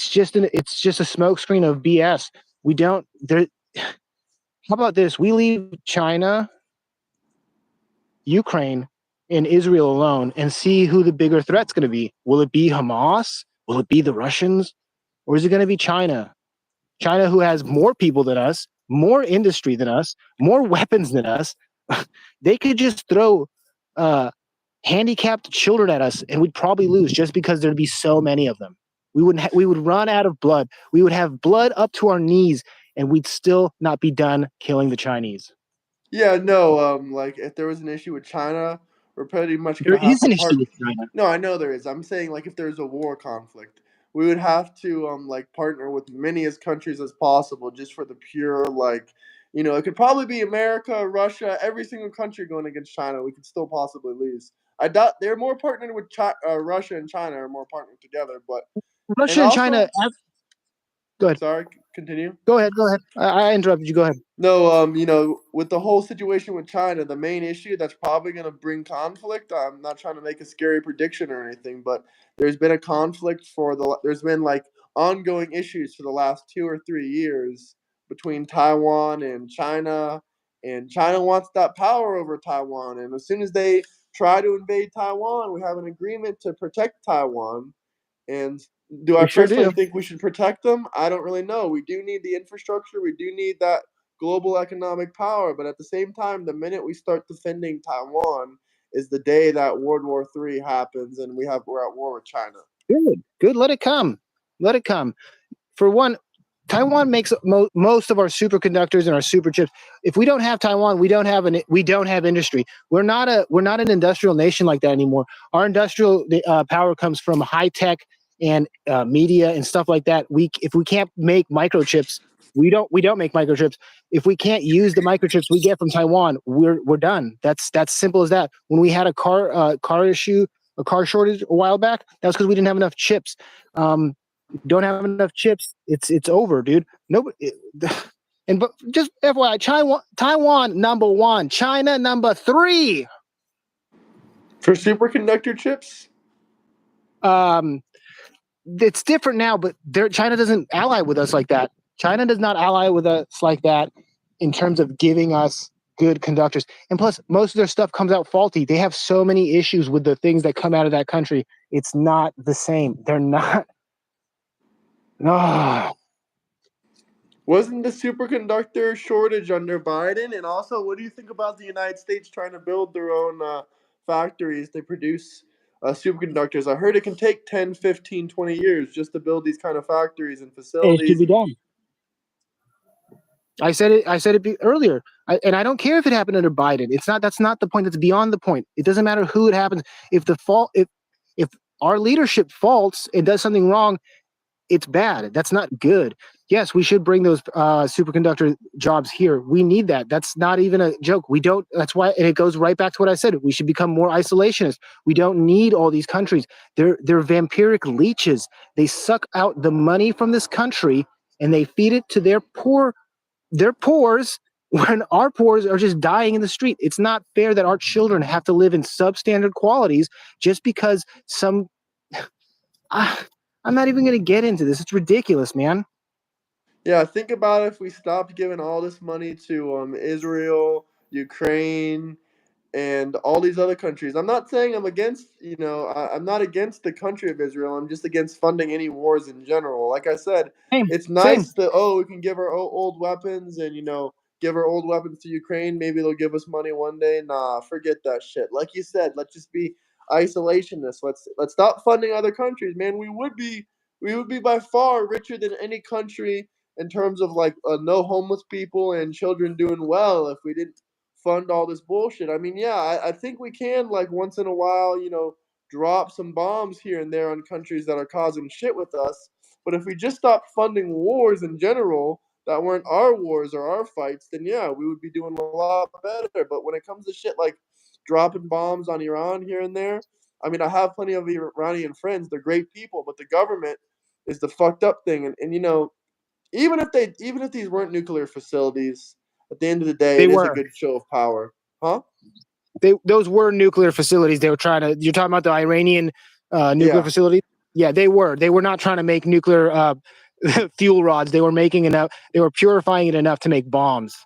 just a smokescreen of BS. We don't. There. How about this? We leave China, Ukraine, and Israel alone, and see who the bigger threat's going to be. Will it be Hamas? Will it be the Russians? Or is it going to be China? China, who has more people than us, more industry than us, more weapons than us. They could just throw handicapped children at us, and we'd probably lose just because there'd be so many of them. We would run out of blood. We would have blood up to our knees, and we'd still not be done killing the Chinese. Yeah, no, like if there was an issue with China, we're pretty much There gonna have is to an issue with China. No, I know there is. I'm saying like if there's a war conflict, we would have to like partner with many as countries as possible just for the pure like it could probably be America, Russia, every single country going against China. We could still possibly lose. I doubt they're more partnered with Russia and China are more partnered together, but and Russia and China. also Go ahead. sorry, Continue. Go ahead. I interrupted you. Go ahead. No, with the whole situation with China, the main issue that's probably going to bring conflict. I'm not trying to make a scary prediction or anything, but there's been a conflict there's been like ongoing issues for the last 2 or 3 years between Taiwan and China wants that power over Taiwan. And as soon as they try to invade Taiwan, we have an agreement to protect Taiwan. And do I We sure personally do. think we should protect them? I don't really know. We do need the infrastructure. We do need that global economic power. But at the same time, the minute we start defending Taiwan is the day that World War III happens and we're at war with China. Good. Let it come. For one, Taiwan makes most of our superconductors and our super chips. If we don't have Taiwan, we don't have industry. We're not an industrial nation like that anymore. Our industrial power comes from high tech and media and stuff like that. If we can't make microchips, we don't make microchips. If we can't use the microchips we get from Taiwan, we're done. That's simple as that. When we had a car shortage a while back, that was because we didn't have enough chips. Don't have enough chips, it's over, dude. Nobody. But just FYI, Taiwan number 1, China number 3 for superconductor chips. It's different now, but China doesn't ally with us like that. China does not ally with us like that in terms of giving us good conductors. And plus, most of their stuff comes out faulty. They have so many issues with the things that come out of that country. It's not the same. They're not. No. Wasn't the superconductor shortage under Biden? And also, what do you think about the United States trying to build their own factories to produce superconductors? I heard it can take 10, 15, 20 years just to build these kind of factories and facilities. It should be done. I said it earlier. And I don't care if it happened under Biden. That's not the point. That's beyond the point. It doesn't matter who it happens. If our leadership faults and does something wrong, it's bad. That's not good. Yes, we should bring those superconductor jobs here. We need that. That's not even a joke. We don't. That's why, and it goes right back to what I said. We should become more isolationist. We don't need all these countries. They're vampiric leeches. They suck out the money from this country and they feed it to their pores when our pores are just dying in the street. It's not fair that our children have to live in substandard qualities just because some. I'm not even going to get into this. It's ridiculous, man. Yeah, think about if we stopped giving all this money to Israel, Ukraine, and all these other countries. I'm not saying I'm against, I'm not against the country of Israel. I'm just against funding any wars in general. Like I said, it's nice that, we can give our old weapons and, give our old weapons to Ukraine. Maybe they'll give us money one day. Nah, forget that shit. Like you said, let's just be isolationists. Let's stop funding other countries, man. We would be by far richer than any country in terms of like no homeless people and children doing well if we didn't fund all this bullshit. I mean, yeah, I think we can like once in a while, drop some bombs here and there on countries that are causing shit with us. But if we just stopped funding wars in general that weren't our wars or our fights, then yeah, we would be doing a lot better. But when it comes to shit like dropping bombs on Iran here and there, I mean, I have plenty of Iranian friends. They're great people, but the government is the fucked up thing. And even if these weren't nuclear facilities, at the end of the day, it is a good show of power, huh? Those were nuclear facilities. They were trying to. You're talking about the Iranian nuclear facility. Yeah, they were. They were not trying to make nuclear fuel rods. They were making enough. They were purifying it enough to make bombs.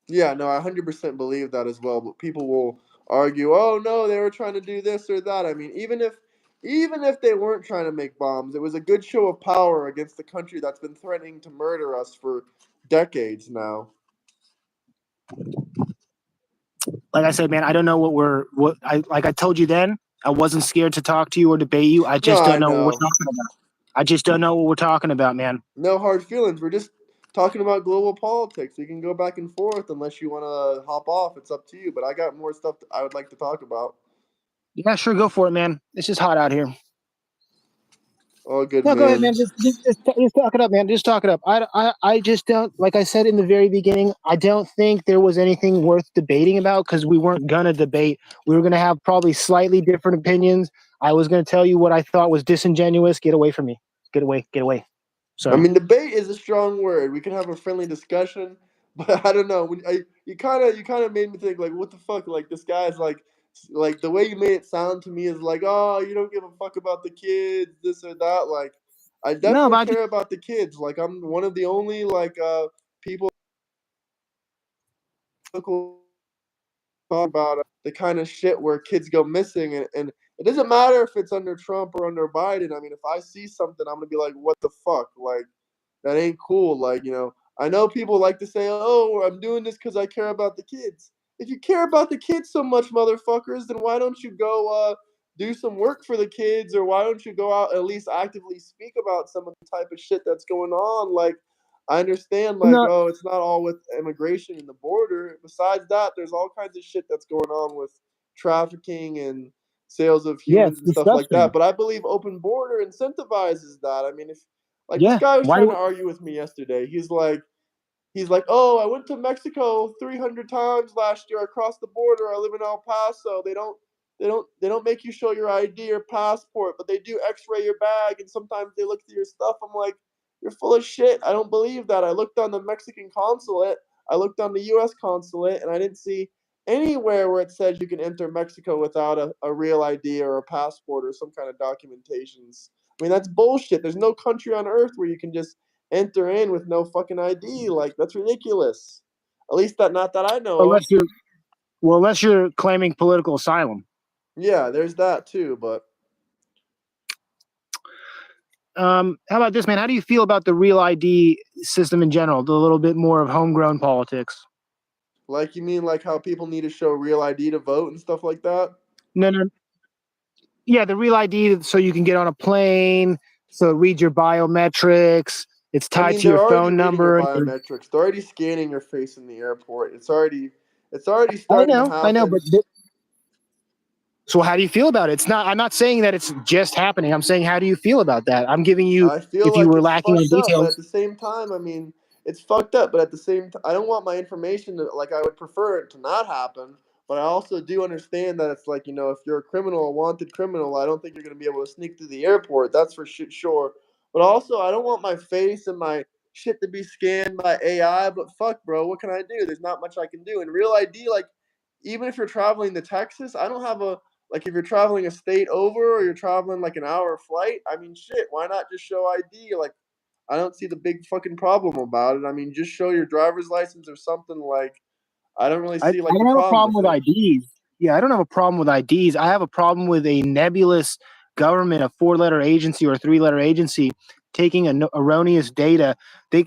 Yeah, no, I 100% believe that as well. But people will argue, oh no, they were trying to do this or that. I mean, even if they weren't trying to make bombs, it was a good show of power against the country that's been threatening to murder us for decades now. Like I said, man, I don't know like I told you then, I wasn't scared to talk to you or debate you. I just don't know what we're talking about. I just don't know what we're talking about, man. No hard feelings. We're just talking about global politics. We can go back and forth unless you want to hop off. It's up to you. But I got more stuff I would like to talk about. Yeah, sure, go for it, man. It's just hot out here. Oh, good. No, man. go ahead, man. Just talk it up, man. Just talk it up. I just don't, like I said in the very beginning, I don't think there was anything worth debating about because we weren't gonna debate. We were gonna have probably slightly different opinions. I was gonna tell you what I thought was disingenuous. Get away from me. Get away. So I mean, debate is a strong word. We can have a friendly discussion, but I don't know. You kind of made me think like, what the fuck? Like this guy's like the way you made it sound to me is like, oh, you don't give a fuck about the kids, this or that. Like, I no, definitely but care about the kids. Like, I'm one of the only people talk about the kind of shit where kids go missing, and it doesn't matter if it's under Trump or under Biden. I mean, if I see something, I'm gonna be like, what the fuck, like. That ain't cool. Like, I know people like to say, oh, I'm doing this because I care about the kids. If you care about the kids so much, motherfuckers, then why don't you go do some work for the kids, or why don't you go out and at least actively speak about some of the type of shit that's going on? Like, I understand, like, no, oh, it's not all with immigration and the border. Besides that, there's all kinds of shit that's going on with trafficking and sales of yeah, humans it's and stuff like that. disgusting. But I believe open border incentivizes that. I mean, if like this Yeah, guy was why? trying to argue with me yesterday. He's like, oh, I went to Mexico 300 times last year across the border. I live in El Paso. They don't make you show your ID or passport, but they do X-ray your bag and sometimes they look through your stuff. I'm like, you're full of shit. I don't believe that. I looked on the Mexican consulate. I looked on the U.S. consulate, and I didn't see anywhere where it says you can enter Mexico without a real ID or a passport or some kind of documentations. I mean, that's bullshit. There's no country on earth where you can just enter in with no fucking ID. Like, that's ridiculous. At least not that I know of. Unless you're unless you're claiming political asylum. Yeah, there's that too. But How about this, man? How do you feel about the real ID system in general? The little bit more of homegrown politics. like, you mean like how people need to show real ID to vote and stuff like that? No, no, yeah, the real ID, so you can get on a plane. So it reads your biometrics. It's I tied mean, to your they're already phone reading your number. biometrics. They're already scanning your face in the airport. It's already starting to I know, but happen. so how do you feel about it? It's not. I'm not saying that it's just happening. I'm saying how do you feel about that? I'm giving you, I feel if you like were it's lacking in fucked up, but at details. the same time, I mean, it's fucked up, but at the same time, I don't want my information to, like, I would prefer it to not happen, but I also do understand that it's like, if you're a criminal, a wanted criminal, I don't think you're going to be able to sneak through the airport. That's for sure. But also, I don't want my face and my shit to be scanned by AI, but fuck, bro, what can I do? There's not much I can do. And Real ID, like, even if you're traveling to Texas, I don't have a like if you're traveling a state over or you're traveling like an hour flight, I mean shit, why not just show ID? Like I don't see the big fucking problem about it. I mean just show your driver's license or something like I don't really I see like the don't have a problem problem with with it. IDs. Yeah, I don't have a problem with IDs. I have a problem with a nebulous government, a four-letter agency or a three-letter agency taking erroneous data. They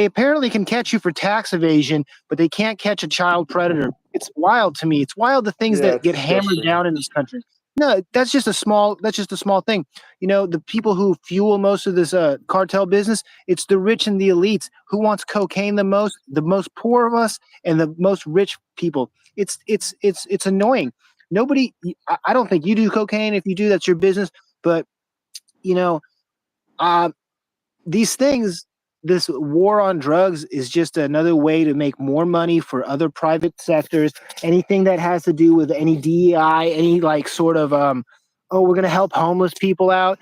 apparently can catch you for tax evasion, but they can't catch a child predator. It's wild to me. It's wild the things Yeah, that it's get hammered disgusting. down in this country. No, that's just a small thing. The people who fuel most of this cartel business, it's the rich and the elites. Who wants cocaine the most? The most poor of us and the most rich people. It's annoying. Nobody. I don't think you do cocaine. If you do, that's your business. But you know, uh, these things. This war on drugs is just another way to make more money for other private sectors. Anything that has to do with any DEI, any like sort of oh, we're going to help homeless people out.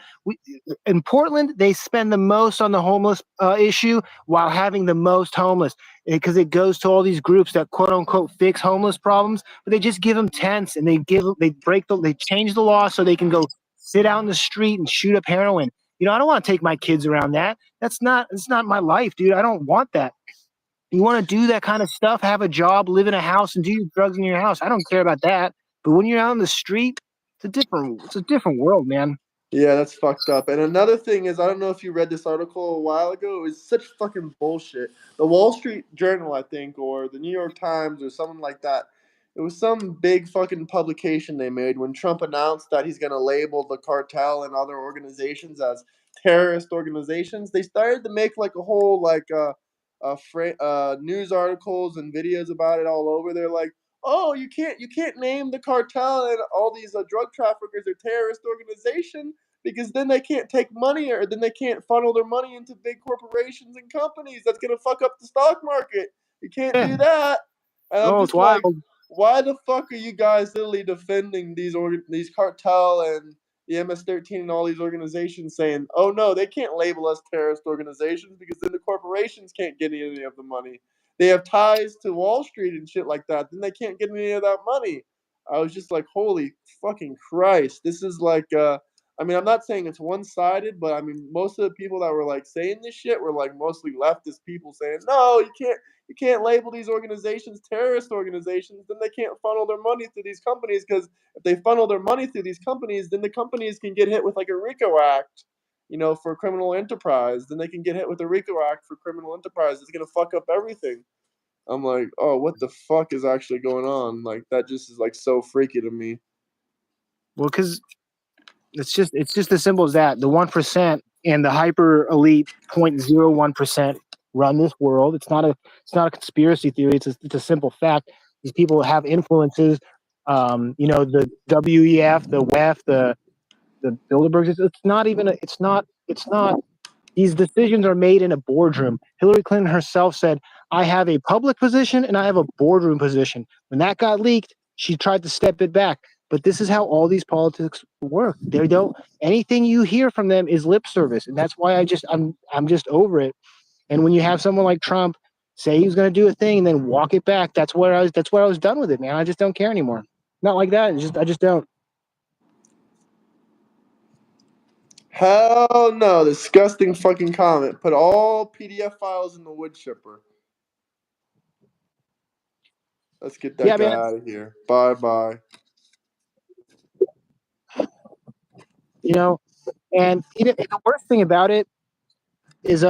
In Portland, they spend the most on the homeless issue while having the most homeless because it goes to all these groups that quote unquote fix homeless problems, but they just give them tents and they change the law so they can go sit out in the street and shoot up heroin. I don't want to take my kids around that. It's not my life, dude. I don't want that. You want to do that kind of stuff, have a job, live in a house, and do your drugs in your house. I don't care about that. But when you're out on the street, it's a different world, man. Yeah, that's fucked up. And another thing is, I don't know if you read this article a while ago. It was such fucking bullshit. The Wall Street Journal, I think, or the New York Times, or something like that. It was some big fucking publication they made when Trump announced that he's going to label the cartel and other organizations as terrorist organizations. They started to make like a whole news articles and videos about it all over. They're like, oh, you can't name the cartel and all these drug traffickers or terrorist organization because then they can't take money or then they can't funnel their money into big corporations and companies. That's gonna fuck up the stock market. You can't Yeah. do that. And I'm Oh, it's just like, wild. why the fuck are you guys literally defending these cartel the MS-13 and all these organizations saying, oh no, they can't label us terrorist organizations because then the corporations can't get any of the money. They have ties to Wall Street and shit like that. Then they can't get any of that money. I was just like, holy fucking Christ. This is like, I mean, I'm not saying it's one-sided, but I mean, most of the people that were like saying this shit were like mostly leftist people saying, no, you can't label these organizations terrorist organizations. Then they can't funnel their money through these companies because if they funnel their money through these companies, then the companies can get hit with like a RICO Act, for criminal enterprise. Then they can get hit with a RICO Act for criminal enterprise. It's gonna fuck up everything. I'm like, oh, what the fuck is actually going on? Like that just is like so freaky to me. Well, because it's just as simple as that. The 1% and the hyper elite 0.01% run this world. It's not a conspiracy theory. It's a simple fact. These people have influences. The WEF, the WEF, the Bilderbergs. It's not even. It's not. These decisions are made in a boardroom. Hillary Clinton herself said, "I have a public position and I have a boardroom position." When that got leaked, she tried to step it back. But this is how all these politics work. They don't. Anything you hear from them is lip service, and that's why I'm just over it. And when you have someone like Trump say he was going to do a thing and then walk it back, that's where I was done with it, man. I just don't care anymore. Not like that. I just don't. Hell no, disgusting fucking comment. Put all PDF files in the wood chipper. Let's get that guy out of here. Bye bye. And the worst thing about it is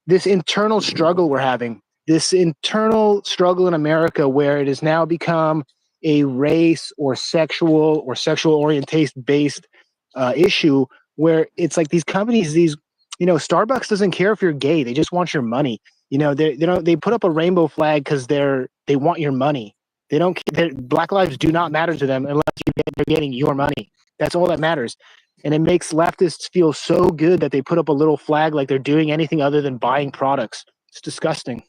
this internal struggle we're having. This internal struggle in America where it has now become a race or sexual orientation based issue where it's like these companies, Starbucks doesn't care if you're gay. They just want your money. They put up a rainbow flag because they want your money. They don't. Black lives do not matter to them unless they're getting your money. That's all that matters. And it makes leftists feel so good that they put up a little flag like they're doing anything other than buying products. It's disgusting.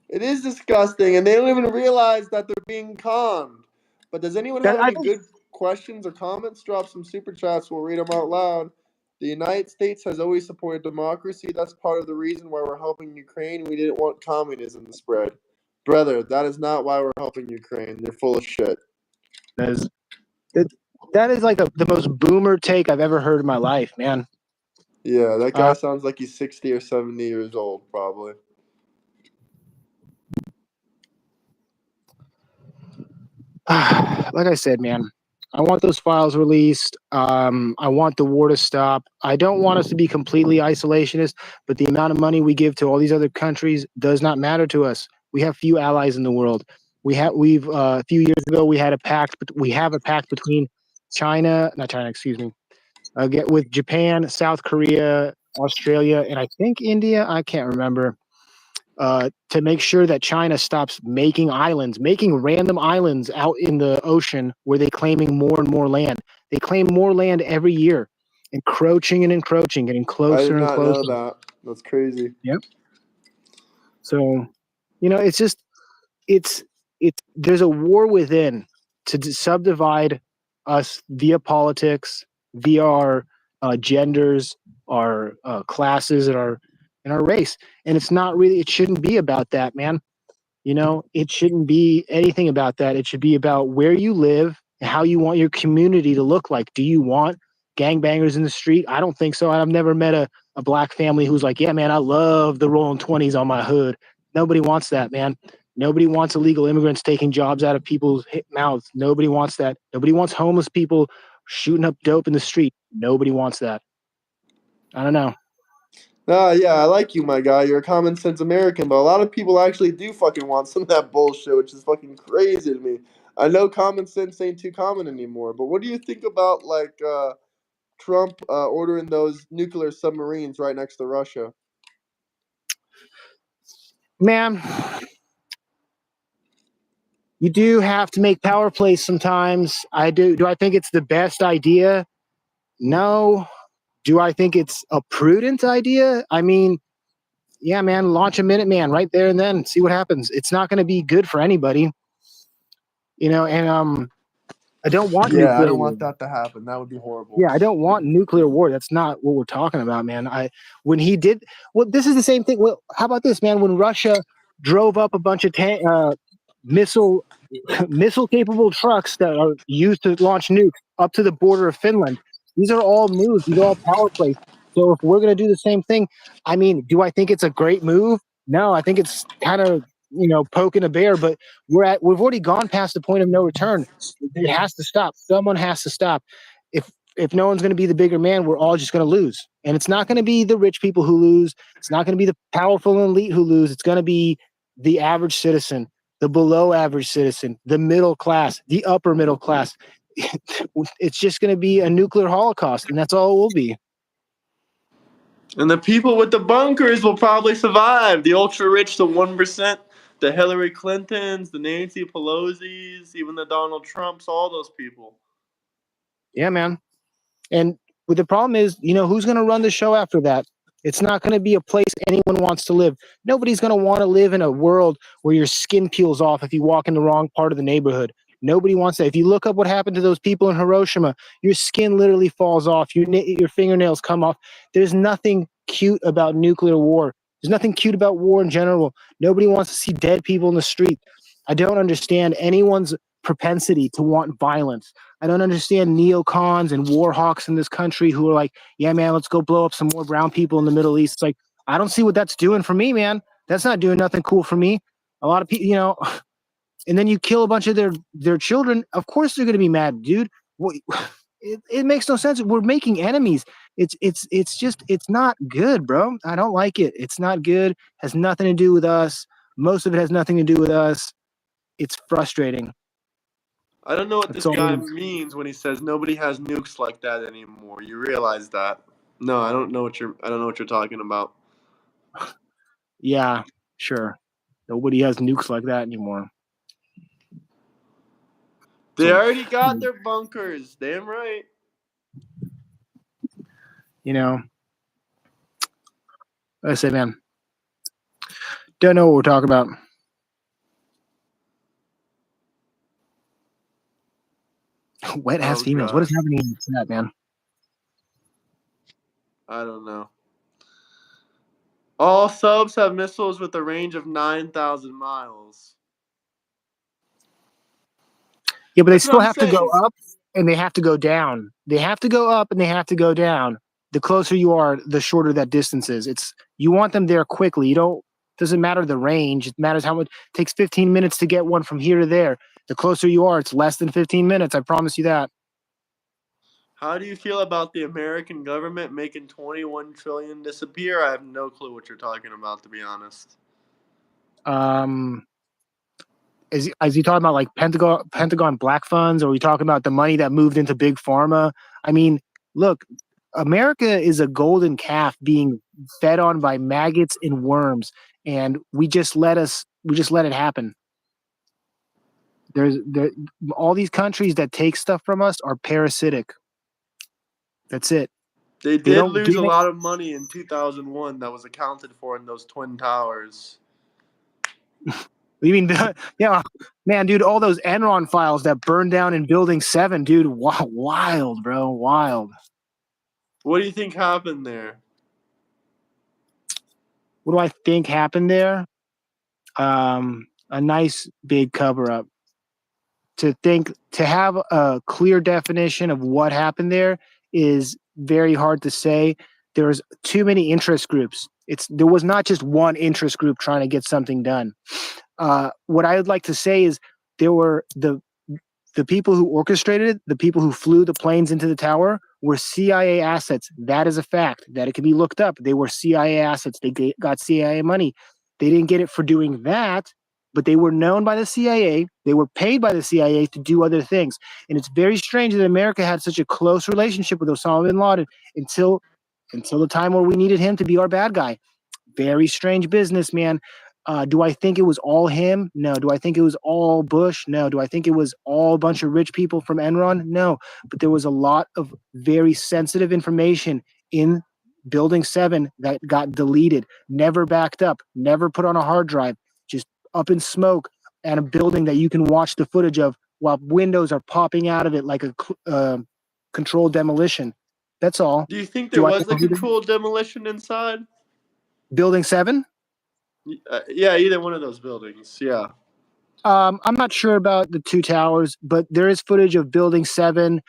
It is disgusting, and they don't even realize that they're being conned. But does anyone have any good questions or comments? Drop some super chats. We'll read them out loud. The United States has always supported democracy. That's part of the reason why we're helping Ukraine. We didn't want communism to spread. Brother, that is not why we're helping Ukraine. They're full of shit. That is like the most boomer take I've ever heard in my life, man. Yeah, that guy sounds like he's 60 or 70 years old, probably. Like I said, man, I want those files released. I want the war to stop. I don't want us to be completely isolationist, but the amount of money we give to all these other countries does not matter to us. We have few allies in the world. A few years ago we had a pact, but we have a pact between with Japan, South Korea, Australia, and I think India. I can't remember. To make sure that China stops making random islands out in the ocean where they're claiming more and more land. They claim more land every year, encroaching, getting closer and closer. I did not know that. That's crazy. Yep. So, there's a war within to subdivide us via politics, via our genders, our classes, and our race. And it shouldn't be about that, man. It shouldn't be anything about that. It should be about where you live and how you want your community to look like. Do you want gangbangers in the street? I don't think so. I've never met a black family who's like, yeah, man, I love the rolling 20s on my hood. Nobody wants that, man. Nobody wants illegal immigrants taking jobs out of people's mouths. Nobody wants that. Nobody wants homeless people shooting up dope in the street. Nobody wants that. I don't know. Yeah, I like you, my guy. You're a common sense American, but a lot of people actually do fucking want some of that bullshit, which is fucking crazy to me. I know common sense ain't too common anymore, but what do you think about Trump ordering those nuclear submarines right next to Russia? Man, you do have to make power plays sometimes. I do. Do I think it's the best idea? No. Do I think it's a prudent idea? I mean, yeah, man, launch a Minuteman right there and then see what happens. It's not going to be good for anybody, and I don't want Yeah, I nuclear don't war. want that to happen. That would be horrible. Yeah, I don't want nuclear war. That's not what we're talking about, man. This is the same thing. Well, how about this, man? When Russia drove up a bunch of missile missile capable trucks that are used to launch nukes up to the border of Finland, these are all moves. These are all power plays. So if we're going to do the same thing, I mean, do I think it's a great move? No, I think it's kind of poking a bear. But we've already gone past the point of no return. It has to stop. Someone has to stop. If no one's going to be the bigger man, we're all just going to lose. And it's not going to be the rich people who lose. It's not going to be the powerful and elite who lose. It's going to be the average citizen, the below average citizen, the middle class, the upper middle class. It's just going to be a nuclear holocaust, and that's all it will be. And the people with the bunkers will probably survive. The ultra rich, the 1%, the Hillary Clintons, the Nancy Pelosi's, even the Donald Trumps, all those people. Yeah, man. And the problem is, who's going to run the show after that? It's not going to be a place anyone wants to live. Nobody's going to want to live in a world where your skin peels off if you walk in the wrong part of the neighborhood. Nobody wants that. If you look up what happened to those people in Hiroshima, your skin literally falls off. Your fingernails come off. There's nothing cute about nuclear war. There's nothing cute about war in general. Nobody wants to see dead people in the street. I don't understand anyone's propensity to want violence. I don't understand neocons and war hawks in this country who are like, yeah, man, let's go blow up some more brown people in the Middle East. It's like, I don't see what that's doing for me, man. That's not doing nothing cool for me. A lot of people, and then you kill a bunch of their children. Of course they're going to be mad, dude. It makes no sense. We're making enemies. It's not good, bro. I don't like it. It's not good. Has nothing to do with us. Most of it has nothing to do with us. It's frustrating. I don't know what this guy means when he says nobody has nukes like that anymore. You realize that? No, I don't know what you're talking about. Yeah, sure. Nobody has nukes like that anymore. They already got their bunkers. Damn right. I say, man, don't know what we're talking about. Wet ass females. God. What is happening in the chat, man? I don't know. All subs have missiles with a range of 9,000 miles. Yeah, but they still have to go up and they have to go down. They have to go up and they have to go down. The closer you are, the shorter that distance is. You want them there quickly. Doesn't matter the range. It matters how much. It takes 15 minutes to get one from here to there. The closer you are, it's less than 15 minutes. I promise you that. How do you feel about the American government making $21 trillion disappear? I have no clue what you're talking about, to be honest. Is he talking about like Pentagon black funds, or are we talking about the money that moved into big pharma? I mean, look, America is a golden calf being fed on by maggots and worms, and we just let it happen. All these countries that take stuff from us are parasitic. That's it. They did lose a lot of money in 2001 that was accounted for in those Twin Towers. You mean, yeah, man, dude, all those Enron files that burned down in Building 7, dude, wild, bro, wild. What do you think happened there? What do I think happened there? A nice big cover-up. To have a clear definition of what happened there is very hard to say. There's too many interest groups. There was not just one interest group trying to get something done. What I would like to say is there were the people who orchestrated it, the people who flew the planes into the tower were CIA assets. That is a fact. That it can be looked up. They were CIA assets. They got CIA money. They didn't get it for doing that, but they were known by the CIA. They were paid by the CIA to do other things. And it's very strange that America had such a close relationship with Osama bin Laden until the time where we needed him to be our bad guy. Very strange business, man. Do I think it was all him? No. Do I think it was all Bush? No. Do I think it was all a bunch of rich people from Enron? No. But there was a lot of very sensitive information in Building 7 that got deleted, never backed up, never put on a hard drive, just up in smoke, and a building that you can watch the footage of while windows are popping out of it like a controlled demolition. That's all. Do you think Do there I was a believe it? controlled demolition inside? Building 7? Yeah, either one of those buildings. Yeah. I'm not sure about the 2 towers, but there is footage of Building 7.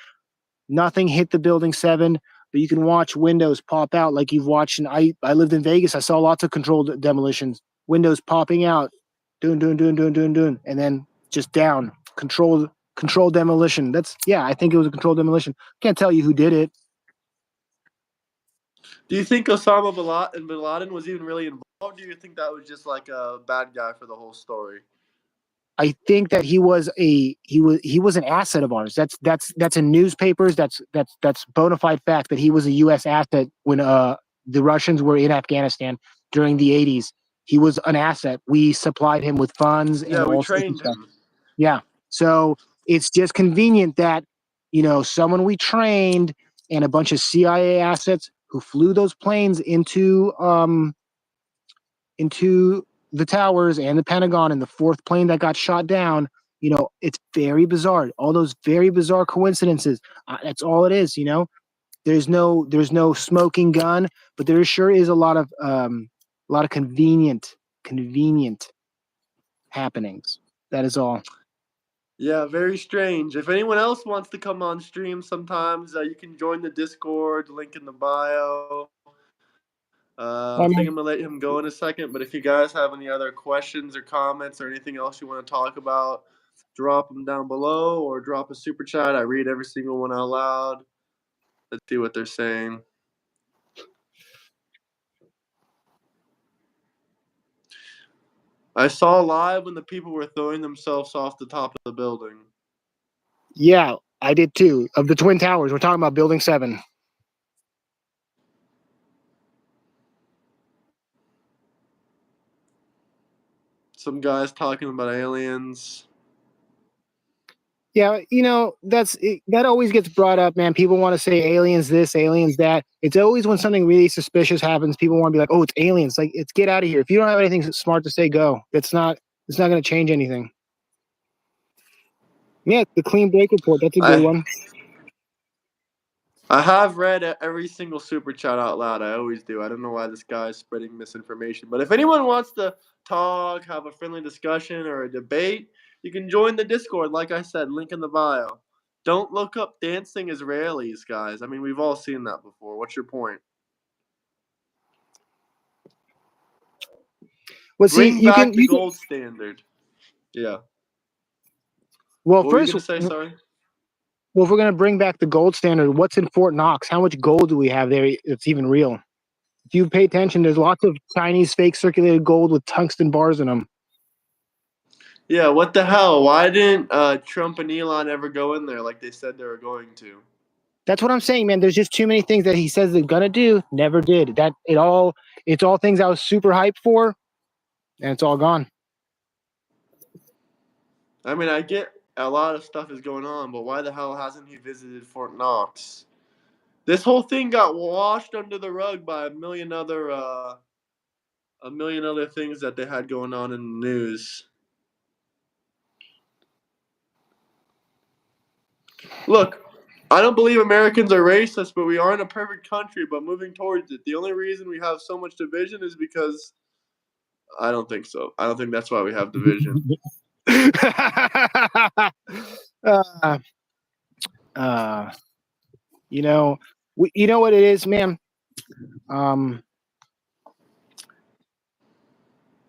Nothing hit the Building 7, but you can watch windows pop out like you've watched. And I lived in Vegas. I saw lots of controlled demolitions. Windows popping out, doing, and then just down. Controlled demolition. I think it was a controlled demolition. Can't tell you who did it. Do you think Osama bin Laden was even really involved? Or do you think that was just like a bad guy for the whole story? I think that he was an asset of ours. That's in newspapers. That's bona fide fact that he was a U.S. asset when the Russians were in Afghanistan during the 80s. He was an asset. We supplied him with funds and Yeah, we all sorts of trained stuff. him. Yeah. So it's just convenient that, someone we trained and a bunch of CIA assets who flew those planes into the towers and the Pentagon and the 4th plane that got shot down. It's very bizarre. All those very bizarre coincidences. That's all it is. There's no smoking gun, but there sure is a lot of convenient happenings. That is all. Yeah, very strange. If anyone else wants to come on stream sometimes, you can join the Discord, link in the bio. I think I'm going to let him go in a second, but if you guys have any other questions or comments or anything else you want to talk about, drop them down below or drop a super chat. I read every single one out loud. Let's see what they're saying. I saw live when the people were throwing themselves off the top of the building. Yeah, I did too. Of the Twin Towers, we're talking about Building 7. Some guys talking about aliens. Yeah, that always gets brought up, man. People want to say aliens this, aliens that. It's always when something really suspicious happens, people want to be like, "Oh, it's aliens!" Like, it's get out of here. If you don't have anything smart to say, go. It's not going to change anything. Yeah, the clean break report. That's a good one. I have read every single super chat out loud. I always do. I don't know why this guy is spreading misinformation. But if anyone wants to talk, have a friendly discussion or a debate, you can join the Discord. Like I said, link in the bio. Don't look up dancing Israelis, guys. I mean, we've all seen that before. What's your point? Well, Bring back the gold standard. Yeah. Well, what first, were you going to say? Sorry. Well, if we're going to bring back the gold standard, what's in Fort Knox? How much gold do we have there that's even real? If you pay attention, there's lots of Chinese fake circulated gold with tungsten bars in them. Yeah, what the hell? Why didn't Trump and Elon ever go in there like they said they were going to? That's what I'm saying, man. There's just too many things that he says they're gonna do, never did. It's all things I was super hyped for, and it's all gone. I mean, I get a lot of stuff is going on, but why the hell hasn't he visited Fort Knox? This whole thing got washed under the rug by a million other things that they had going on in the news. Look, I don't believe Americans are racist, but we aren't a perfect country, but moving towards it. The only reason we have so much division is because I don't think so. I don't think that's why we have division. You know what it is, man. I'm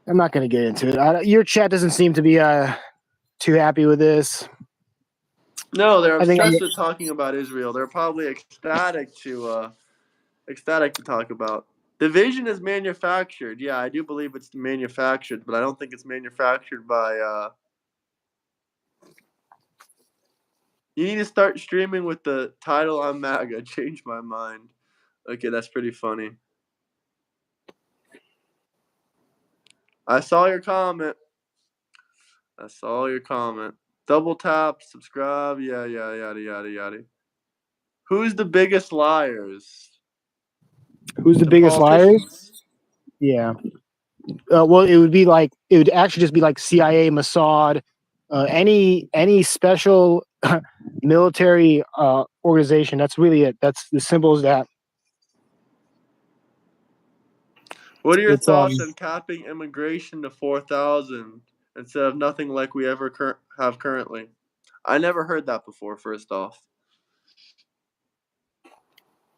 not going to get into it. Your chat doesn't seem to be too happy with this. No, they're obsessed with talking about Israel. They're probably ecstatic to talk about. Division is manufactured. Yeah, I do believe it's manufactured, but I don't think it's manufactured by. You need to start streaming with the title "I'm MAGA." Change my mind. Okay, that's pretty funny. I saw your comment. Double tap, subscribe. Yeah, yada, yada, yada. Who's the biggest liars? Who's the biggest liars? Yeah. Well, it would actually just be like CIA, Mossad, any special military organization. That's really it. That's as simple as that. What are your thoughts on capping immigration to 4,000 instead of nothing like we ever have currently? I never heard that before, first off.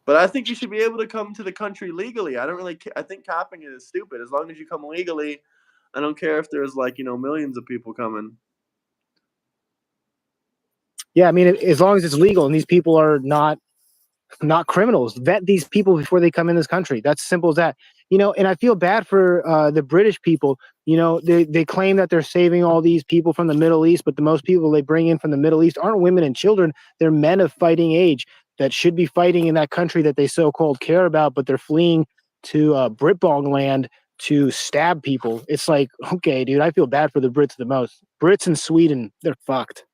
But I think you should be able to come to the country legally. I think capping it is stupid. As long as you come legally, I don't care if there's millions of people coming. Yeah, I mean, as long as it's legal and these people are not criminals. Vet these people before they come in this country. That's simple as that. And I feel bad for the British people. They claim that they're saving all these people from the Middle East, but the most people they bring in from the Middle East aren't women and children. They're men of fighting age that should be fighting in that country that they so-called care about, but they're fleeing to Britbong land to stab people. It's like, okay, dude, I feel bad for the Brits the most. Brits and Sweden, they're fucked.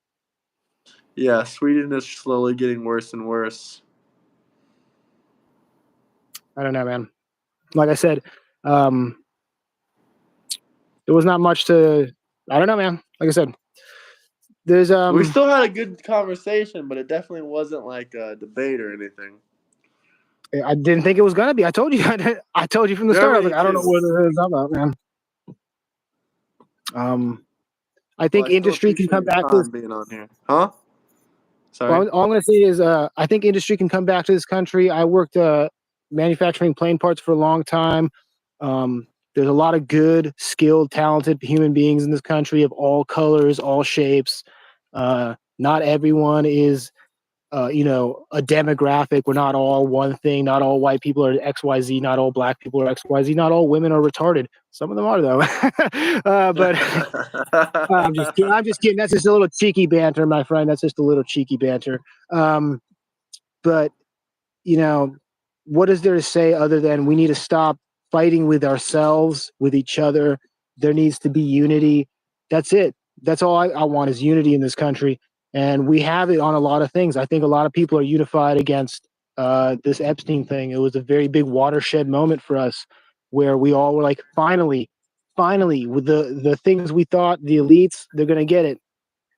Yeah, Sweden is slowly getting worse and worse. I don't know, man. Like I said, there was not much to. I don't know, man. Like I said, there's we still had a good conversation, but it definitely wasn't like a debate or anything. I didn't think it was gonna be. I told you. I told you from the start. I was like, I don't know what it is about, man. I think industry can come back to this. Being on here, huh? Sorry. Well, all I'm gonna say is, I think industry can come back to this country. I worked manufacturing plane parts for a long time. There's a lot of good, skilled, talented human beings in this country of all colors, all shapes. Not everyone is, a demographic. We're not all one thing. Not all white people are XYZ. Not all black people are XYZ. Not all women are retarded. Some of them are, though. But I'm just kidding. I'm just kidding. That's just a little cheeky banter, my friend. That's just a little cheeky banter. But, what is there to say other than we need to stop fighting with ourselves, with each other? There needs to be unity. That's it. That's all I want is unity in this country. And we have it on a lot of things. I think a lot of people are unified against this Epstein thing. It was a very big watershed moment for us where we all were like, finally, with the things we thought, the elites, they're going to get it.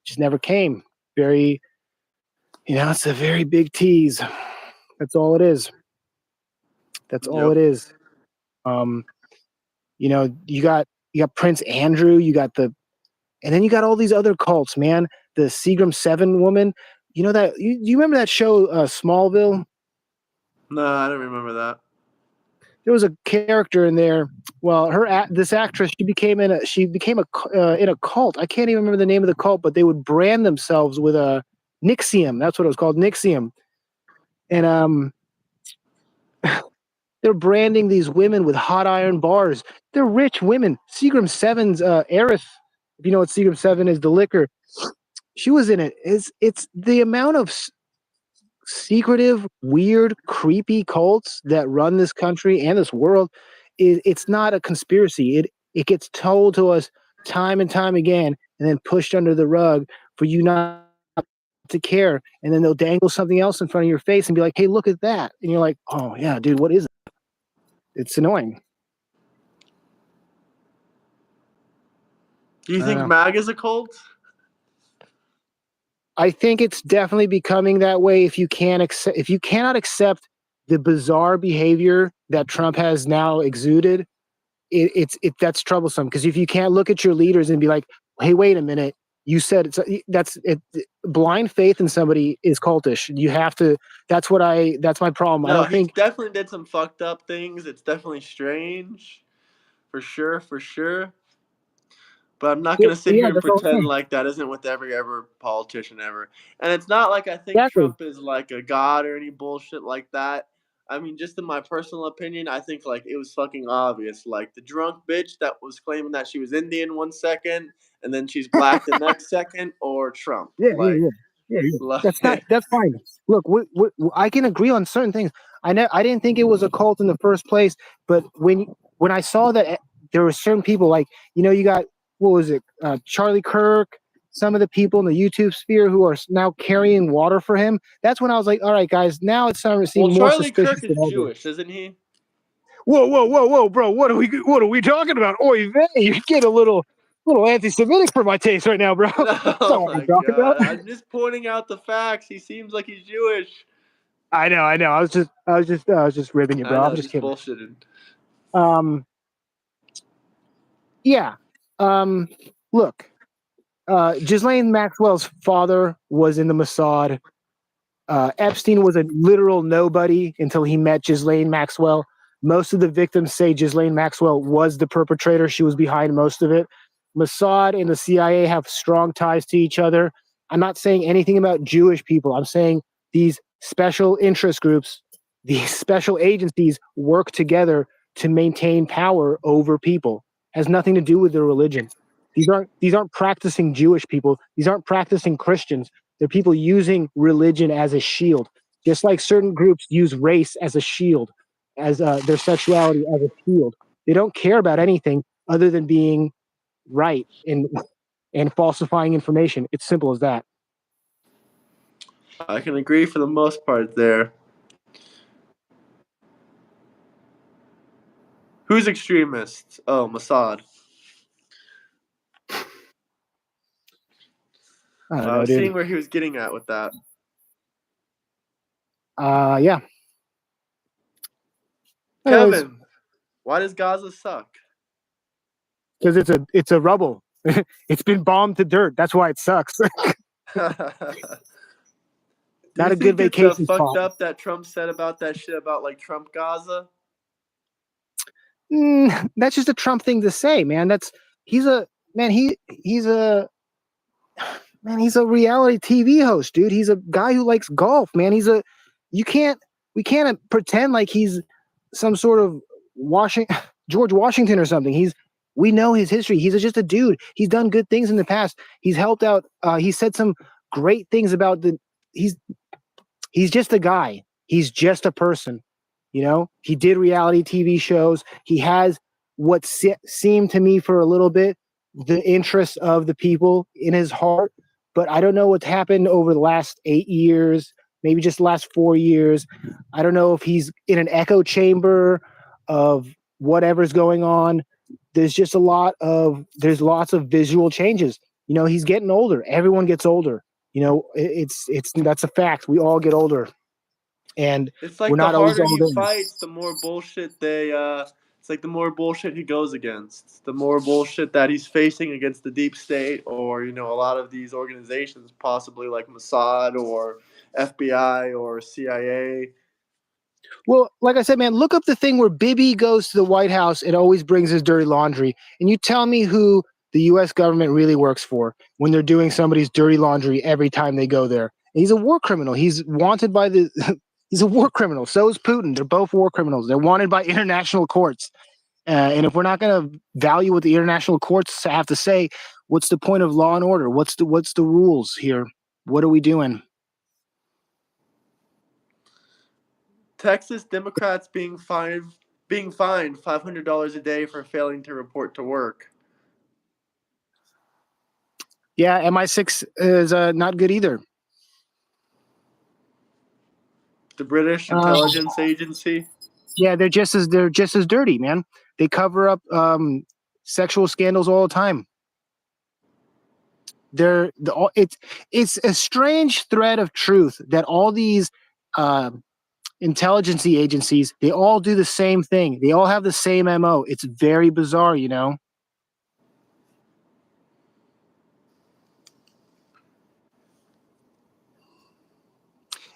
Just never came. It's a very big tease. That's all it is. That's all it is. You got Prince Andrew, and then you got all these other cults, man. The Seagram 7 woman. You remember that show Smallville? No, I don't remember that. There was a character in there. Well, this actress, she became in a cult. I can't even remember the name of the cult, but they would brand themselves with a NXIVM. That's what it was called, NXIVM. And they're branding these women with hot iron bars. They're rich women. Seagram 7's heiress, if you know what Seagram 7 is, the liquor. She was in it. It's the amount of secretive, weird, creepy cults that run this country and this world. It's not a conspiracy. It gets told to us time and time again, and then pushed under the rug for you not to care. And then they'll dangle something else in front of your face and be like, "Hey, look at that!" And you're like, "Oh yeah, dude, what is it?" It's annoying. Do you think MAG is a cult? I think it's definitely becoming that way. If you cannot accept the bizarre behavior that Trump has now exuded, that's troublesome. Because if you can't look at your leaders and be like, "Hey, wait a minute, you said that's blind faith in somebody is cultish." You have to. That's my problem. No, I don't think definitely did some fucked up things. It's definitely strange, for sure. But I'm not going to sit here and pretend like that isn't with every politician ever. And it's not like I think Trump is like a god or any bullshit like that. I mean, just in my personal opinion, I think like it was fucking obvious. Like the drunk bitch that was claiming that she was Indian 1 second and then she's black the next second, or Trump. Yeah. That's fine. Look, I can agree on certain things. I didn't think it was a cult in the first place, but when I saw that there were certain people like, you got, what was it? Charlie Kirk, some of the people in the YouTube sphere who are now carrying water for him. That's when I was like, all right, guys, now it's starting to seem more suspicious. Charlie Kirk is Jewish, isn't he? Whoa, bro! What are we talking about? Oy vey, you get a little little anti-Semitic for my taste right now, bro. That's not Oh what my I'm talking god! about. I'm just pointing out the facts. He seems like he's Jewish. I know. I was just ribbing you, I bro. I'm know, just just kidding. bullshitting. Yeah. Look, Ghislaine Maxwell's father was in the Mossad. Epstein was a literal nobody until he met Ghislaine Maxwell. Most of the victims say Ghislaine Maxwell was the perpetrator. She was behind most of it. Mossad and the CIA have strong ties to each other. I'm not saying anything about Jewish people. I'm saying these special interest groups, these special agencies work together to maintain power over people. It has nothing to do with their religion. These aren't practicing Jewish people. These aren't practicing Christians. They're people using religion as a shield, just like certain groups use race as a shield, as their sexuality as a shield. They don't care about anything other than being right and falsifying information. It's simple as that. I can agree for the most part there. Who's extremist? Oh, Mossad. I don't I know, was dude. seeing where he was getting at with that. Yeah. Kevin, why does Gaza suck? Because it's a rubble. It's been bombed to dirt. That's why it sucks. Do Not you a good think it's vacation fucked spot. up that Trump said about that shit about like Trump Gaza? That's just a Trump thing to say, man. He's a man. He's a man. He's a reality TV host, dude. He's a guy who likes golf, man. We can't pretend like he's some sort of George Washington or something. We know his history. He's just a dude. He's done good things in the past. He's helped out. He said some great things about he's just a guy. He's just a person. He did reality TV shows. He has what seemed to me for a little bit the interest of the people in his heart. But I don't know what's happened over the last 8 years, maybe just the last 4 years. I don't know if he's in an echo chamber of whatever's going on. There's lots of visual changes. He's getting older. Everyone gets older. That's a fact. We all get older. And it's we're like the not always harder all he there. fights, the more bullshit it's like the more bullshit he goes against. The more bullshit that he's facing against the deep state or, a lot of these organizations, possibly like Mossad or FBI or CIA. Well, like I said, man, look up the thing where Bibi goes to the White House and always brings his dirty laundry. And you tell me who the U.S. government really works for when they're doing somebody's dirty laundry every time they go there. And he's a war criminal. He's wanted by he's a war criminal. So is Putin. They're both war criminals. They're wanted by international courts. And if we're not going to value what the international courts have to say, what's the point of law and order? What's the rules here? What are we doing? Texas Democrats being fined $500 a day for failing to report to work. Yeah, MI6 is not good either. The British intelligence agency. Yeah, they're just as dirty, man. They cover up sexual scandals all the time. It's a strange thread of truth that all these intelligence agencies, they all do the same thing. They all have the same MO. It's very bizarre,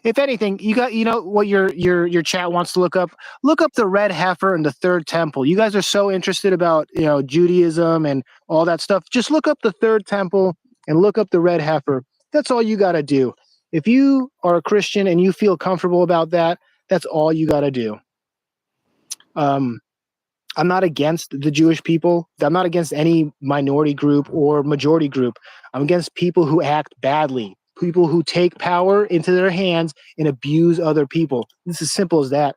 If anything, you know what your chat wants to look up the red heifer and the third temple. You guys are so interested about Judaism and all that stuff. Just look up the third temple and look up the red heifer. That's all you got to do. If you are a Christian and you feel comfortable about that, that's all you got to do. I'm not against the Jewish people. I'm not against any minority group or majority group. I'm against people who act badly. People who take power into their hands and abuse other people. It's as simple as that.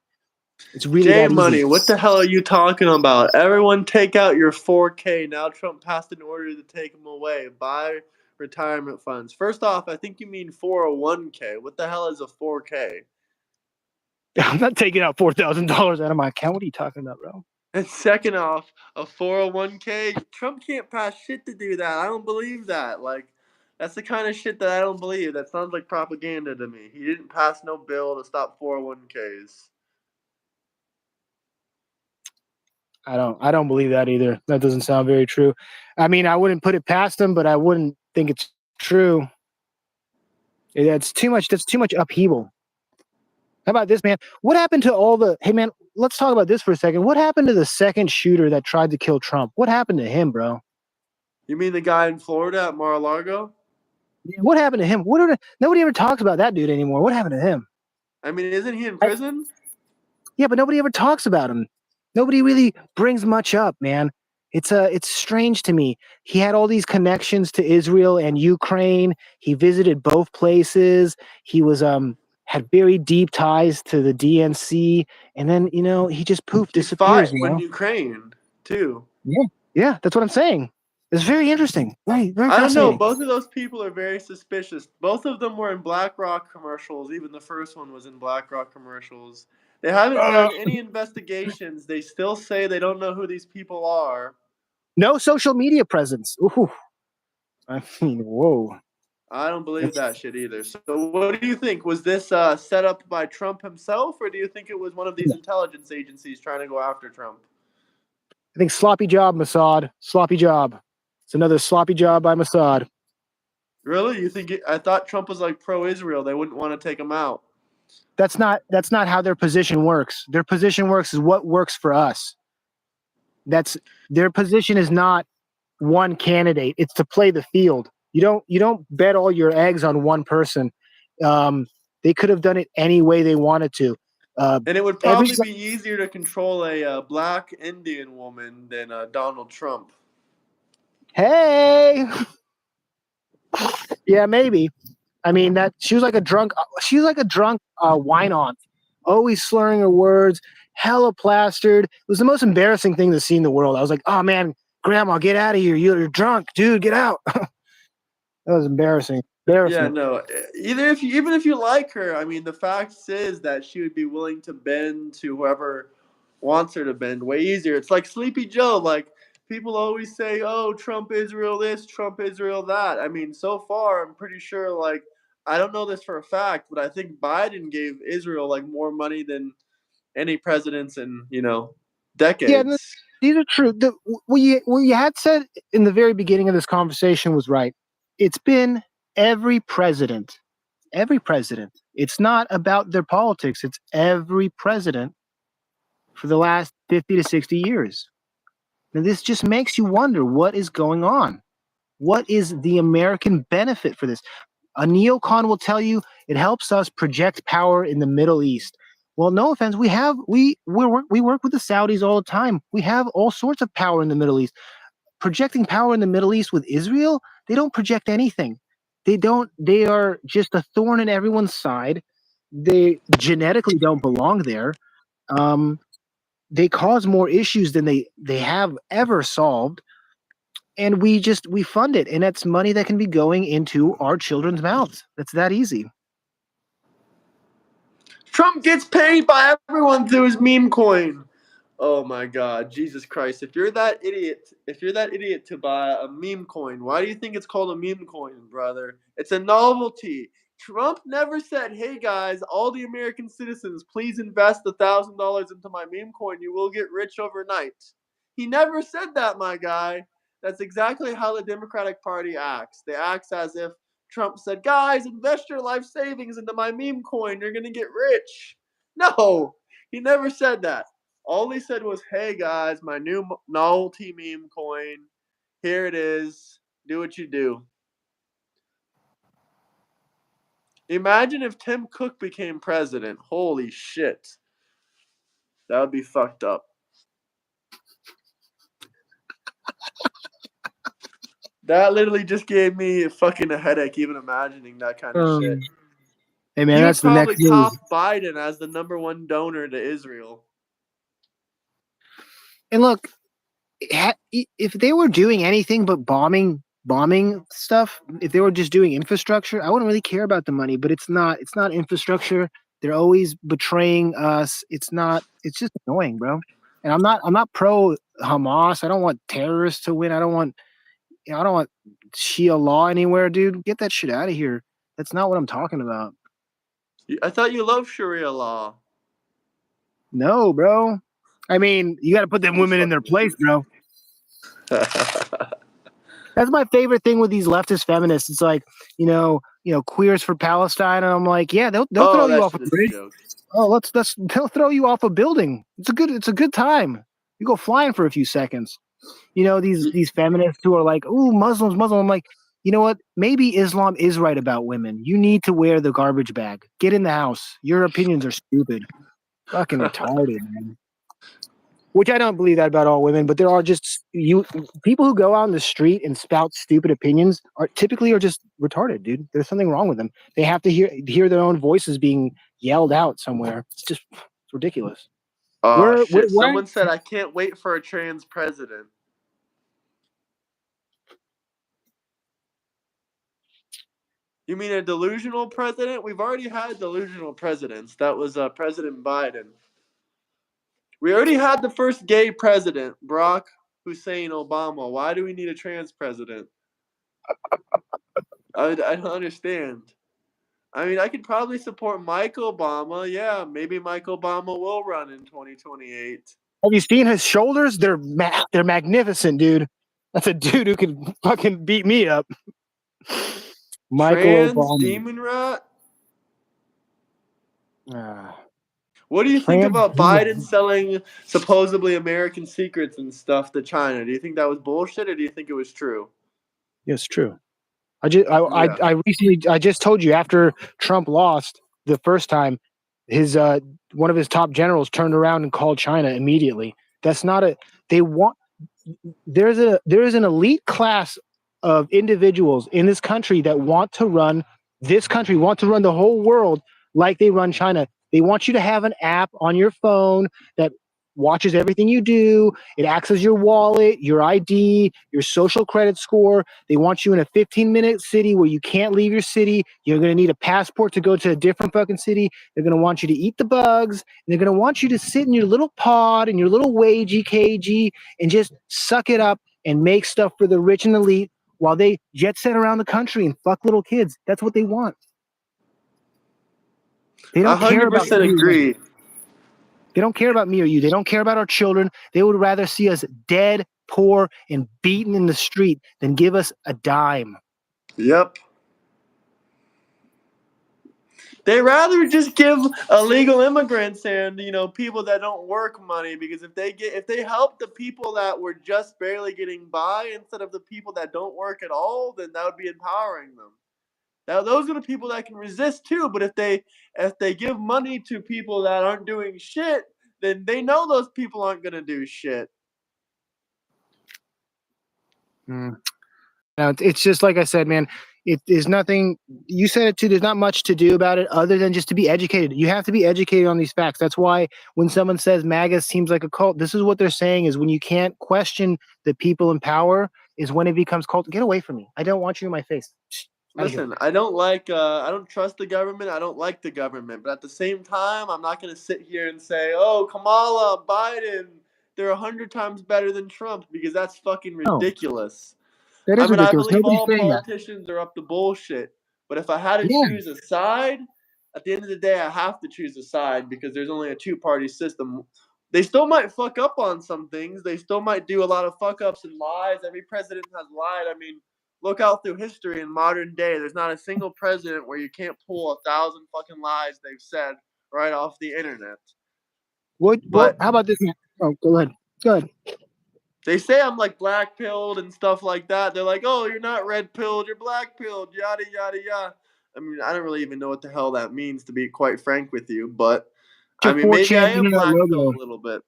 It's really that easy. J-Money, what the hell are you talking about? Everyone take out your 4K. Now Trump passed an order to take them away. Buy retirement funds. First off, I think you mean 401k. What the hell is a 4K? I'm not taking out $4,000 out of my account. What are you talking about, bro? And second off, a 401k. Trump can't pass shit to do that. I don't believe that. Like, that's the kind of shit that I don't believe. That sounds like propaganda to me. He didn't pass no bill to stop 401ks. I don't believe that either. That doesn't sound very true. I mean, I wouldn't put it past him, but I wouldn't think it's true. That's too much. That's too much upheaval. How about this, man? What happened to all the? Hey, man, let's talk about this for a second. What happened to the second shooter that tried to kill Trump? What happened to him, bro? You mean the guy in Florida at Mar-a-Lago? What happened to him? Nobody ever talks about that dude anymore. What happened to him? I mean, isn't he in prison? Yeah, but nobody ever talks about him. Nobody really brings much up, man. It's strange to me. He had all these connections to Israel and Ukraine. He visited both places. He was had very deep ties to the DNC, and then he just poof disappears. He fought in Ukraine too. Yeah, that's what I'm saying. It's very interesting. Very I don't know. fascinating. Both of those people are very suspicious. Both of them were in BlackRock commercials. Even the first one was in BlackRock commercials. They haven't done any investigations. They still say they don't know who these people are. No social media presence. Ooh. I mean, whoa. I don't believe that shit either. So what do you think? Was this set up by Trump himself, or do you think it was one of these intelligence agencies trying to go after Trump? I think sloppy job, Mossad. Sloppy job. It's another sloppy job by Mossad. Really? You think I thought Trump was like pro-Israel. They wouldn't want to take him out. That's not how their position works. Their position works is what works for us. That's their position is not one candidate. It's to play the field. You don't bet all your eggs on one person. They could have done it any way they wanted to. And it would probably be easier to control a black Indian woman than Donald Trump. Hey, yeah, maybe. I mean that she was like a drunk. She was like a drunk wine-on, always slurring her words, hella plastered. It was the most embarrassing thing to see in the world. I was like, oh man, Grandma, get out of here! You're drunk, dude. Get out. That was embarrassing. Yeah, no. Even if you like her, I mean, the fact is that she would be willing to bend to whoever wants her to bend way easier. It's like Sleepy Joe. Like people always say, "Oh, Trump Israel this, Trump Israel that." I mean, so far, I'm pretty sure. Like, I don't know this for a fact, but I think Biden gave Israel like more money than any presidents in decades. Yeah, these are true. What you had said in the very beginning of this conversation was right. It's been every president. It's not about their politics. It's every president for the last 50 to 60 years. Now, this just makes you wonder what is going on. What is the American benefit for this? A neocon will tell you it helps us project power in the Middle East. Well, no offense, we work with the Saudis all the time. We have all sorts of power in the Middle East. Projecting power in the Middle East with Israel, they don't project anything. They are just a thorn in everyone's side. They genetically don't belong there. They cause more issues than they have ever solved. And we fund it. And that's money that can be going into our children's mouths. That's that easy. Trump gets paid by everyone through his meme coin. Oh my God, Jesus Christ. If you're that idiot to buy a meme coin, why do you think it's called a meme coin, brother? It's a novelty. Trump never said, "Hey guys, all the American citizens, please invest $1,000 into my meme coin. You will get rich overnight." He never said that, my guy. That's exactly how the Democratic Party acts. They act as if Trump said, "Guys, invest your life savings into my meme coin. You're going to get rich." No, he never said that. All he said was, "Hey guys, my new novelty meme coin. Here it is. Do what you do." Imagine if Tim Cook became president. Holy shit. That would be fucked up. That literally just gave me fucking a headache even imagining that kind of shit. Hey man, that's the next probably top Biden as the #1 donor to Israel. And look, if they were doing anything but bombing stuff, if they were just doing infrastructure, I wouldn't really care about the money. But it's not infrastructure. They're always betraying us. It's just annoying, bro. And I'm not pro Hamas. I don't want terrorists to win. I don't want Shia law anywhere, dude. Get that shit out of here. That's not what I'm talking about. I thought you loved Sharia law. No, bro. I mean, you got to put them women in their place, bro. That's my favorite thing with these leftist feminists. It's like, queers for Palestine, and I'm like, yeah, they'll throw you off a bridge. Oh, they'll throw you off a building. It's a good time. You go flying for a few seconds. These feminists who are like, ooh, Muslims. I'm like, you know what? Maybe Islam is right about women. You need to wear the garbage bag. Get in the house. Your opinions are stupid. Fucking retarded, man. Which I don't believe that about all women, but there are just people who go out in the street and spout stupid opinions are just retarded, dude. There's something wrong with them. They have to hear their own voices being yelled out somewhere. It's ridiculous. Oh shit! Someone said I can't wait for a trans president. You mean a delusional president? We've already had delusional presidents. That was President Biden. We already had the first gay president, Barack Hussein Obama. Why do we need a trans president? I don't understand. I mean, I could probably support Mike Obama. Yeah, maybe Mike Obama will run in 2028. Have you seen his shoulders? They're magnificent, dude. That's a dude who can fucking beat me up. Michael Obama. Demon rat? What do you think about Biden selling supposedly American secrets and stuff to China? Do you think that was bullshit, or do you think it was true? It's true. I just told you after Trump lost the first time, his one of his top generals turned around and called China immediately. That's not there is an elite class of individuals in this country that want to run the whole world like they run China. They want you to have an app on your phone that watches everything you do. It acts as your wallet, your ID, your social credit score. They want you in a 15-minute city where you can't leave your city. You're going to need a passport to go to a different fucking city. They're going to want you to eat the bugs. And they're going to want you to sit in your little pod in your little wagey cagey and just suck it up and make stuff for the rich and elite while they jet set around the country and fuck little kids. That's what they want. They don't 100% care about agree. They don't care about me or you. They don't care about our children. They would rather see us dead, poor, and beaten in the street than give us a dime. Yep. They rather just give illegal immigrants and people that don't work money, because if they help the people that were just barely getting by instead of the people that don't work at all, then that would be empowering them. Now those are the people that can resist too. But if they give money to people that aren't doing shit, then they know those people aren't gonna do shit. Now, it's just like I said, man. It is nothing. You said it too. There's not much to do about it other than just to be educated. You have to be educated on these facts. That's why when someone says MAGA seems like a cult, this is what they're saying: is when you can't question the people in power, is when it becomes cult. Get away from me. I don't want you in my face. Listen, I don't trust the government. I don't like the government. But at the same time, I'm not going to sit here and say, oh, Kamala, Biden, they're 100 times better than Trump, because that's fucking ridiculous. That is ridiculous. I believe all politicians are up to bullshit. But if I had to choose a side, at the end of the day, I have to choose a side because there's only a two-party system. They still might fuck up on some things. They still might do a lot of fuck-ups and lies. Every president has lied. I mean, look out through history in modern day. There's not a single president where you can't pull 1,000 fucking lies they've said right off the internet. How about this? Oh, go ahead. They say I'm like black-pilled and stuff like that. They're like, oh, you're not red-pilled, you're black-pilled, yada, yada, yada. I mean, I don't really even know what the hell that means, to be quite frank with you. But, I mean, maybe I am black-pilled a little bit.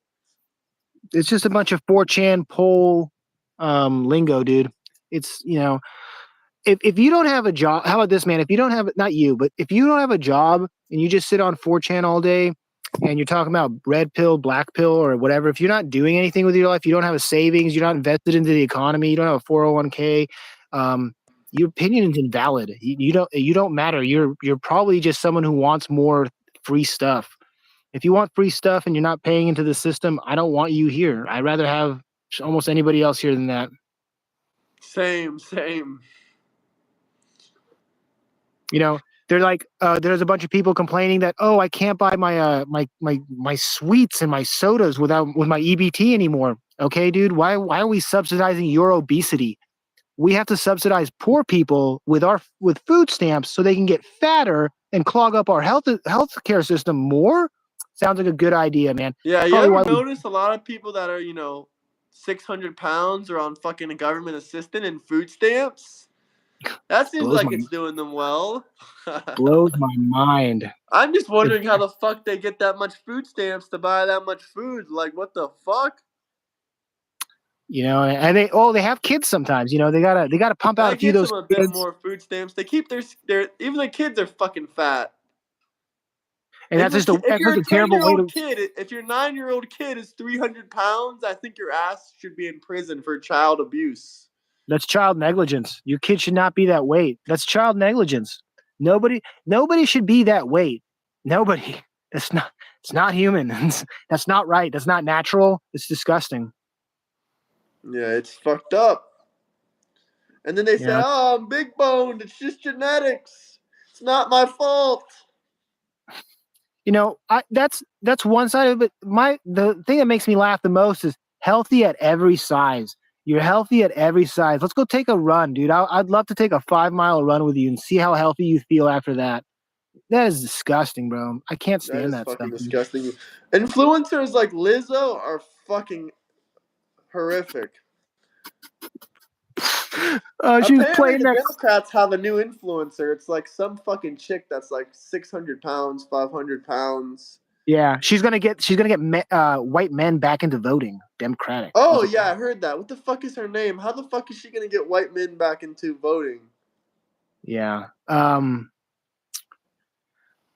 It's just a bunch of 4chan poll lingo, dude. It's, if you don't have a job, how about this, man? If you don't have, not you, but if you don't have a job and you just sit on 4chan all day and you're talking about red pill, black pill, or whatever, if you're not doing anything with your life, you don't have a savings, you're not invested into the economy, you don't have a 401k, your opinion is invalid. You don't matter. You're probably just someone who wants more free stuff. If you want free stuff and you're not paying into the system, I don't want you here. I'd rather have almost anybody else here than that. Same. You know, they're like, there's a bunch of people complaining that, oh, I can't buy my sweets and my sodas with my EBT anymore. Okay, dude, why are we subsidizing your obesity? We have to subsidize poor people with food stamps so they can get fatter and clog up our healthcare system more. Sounds like a good idea, man. Yeah, you Probably ever why notice a lot of people that are 600 pounds are on fucking a government assistant and food stamps? That seems blows like my it's doing them well. blows my mind. I'm just wondering how the fuck they get that much food stamps to buy that much food. Like, what the fuck? You know, and they have kids sometimes. You know, they gotta pump out That a few of gets those them a bit kids. more food stamps. They keep their even the kids are fucking fat. And that's just if you're a a terrible way to. 10-year-old kid, if your 9-year-old kid is 300 pounds, I think your ass should be in prison for child abuse. That's child negligence. Your kid should not be that weight. That's child negligence. Nobody should be that weight. Nobody. It's not human. That's not right. That's not natural. It's disgusting. Yeah, it's fucked up. And then they say, Yeah. "Oh, I'm big boned. It's just genetics. It's not my fault." You know, that's one side of it. The thing that makes me laugh the most is healthy at every size. You're healthy at every size. Let's go take a run, dude. I'd love to take a 5-mile run with you and see how healthy you feel after that. That is disgusting, bro. I can't That stand is that fucking stuff. disgusting. Influencers like Lizzo are fucking horrific. She was Apparently, playing the that. Democrats have a new influencer. It's like some fucking chick that's like 600 pounds, 500 pounds. Yeah, she's gonna get white men back into voting. Democratic. Oh, yeah, I heard that. What the fuck is her name? How the fuck is she going to get white men back into voting? Yeah. Like,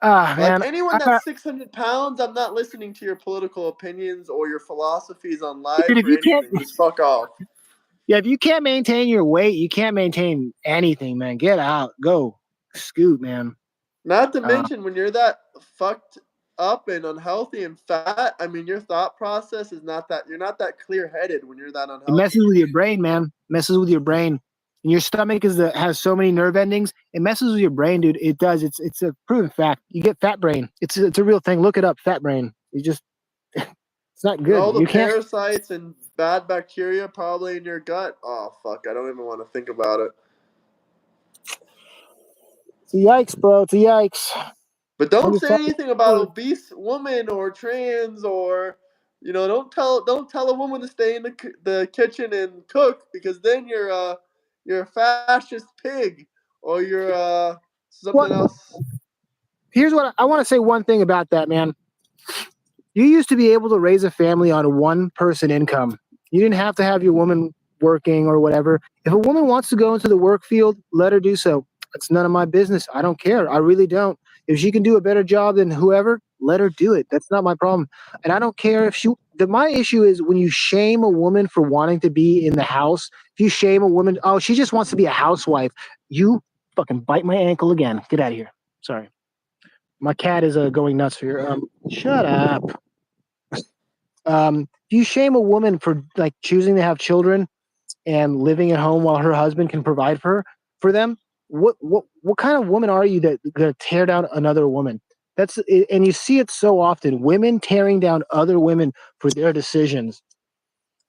Man, anyone that's 600 pounds, I'm not listening to your political opinions or your philosophies on life dude, if or you can't, anything. Just fuck off. yeah, if you can't maintain your weight, you can't maintain anything, man. Get out, go, scoot, man. Not to mention, when you're that fucked up and unhealthy and fat, I mean, your thought process is not that, you're not that clear headed when you're that unhealthy. It messes with your brain, man. Messes with your brain. And your stomach has so many nerve endings. It messes with your brain, dude. It does. It's a proven fact. You get fat brain. It's a real thing. Look it up. Fat brain. You just it's not And good. all the You can't. parasites and bad bacteria probably in your gut. Oh, fuck. I don't even want to think about it. It's a yikes, bro. It's a yikes. But don't say anything about obese woman or trans or, don't tell a woman to stay in the kitchen and cook, because then you're a fascist pig, or you're something else. Here's what I want to say. One thing about that, man. You used to be able to raise a family on a one-person income. You didn't have to have your woman working or whatever. If a woman wants to go into the work field, let her do so. It's none of my business. I don't care. I really don't. If she can do a better job than whoever, let her do it. That's not my problem. And I don't care if my issue is when you shame a woman for wanting to be in the house. If you shame a woman, oh, she just wants to be a housewife. You fucking bite my ankle again. Get out of here. Sorry. My cat is going nuts here. Shut up. Do you shame a woman for like choosing to have children and living at home while her husband can provide for them? What kind of woman are you that gonna tear down another woman? And you see it so often. Women tearing down other women for their decisions.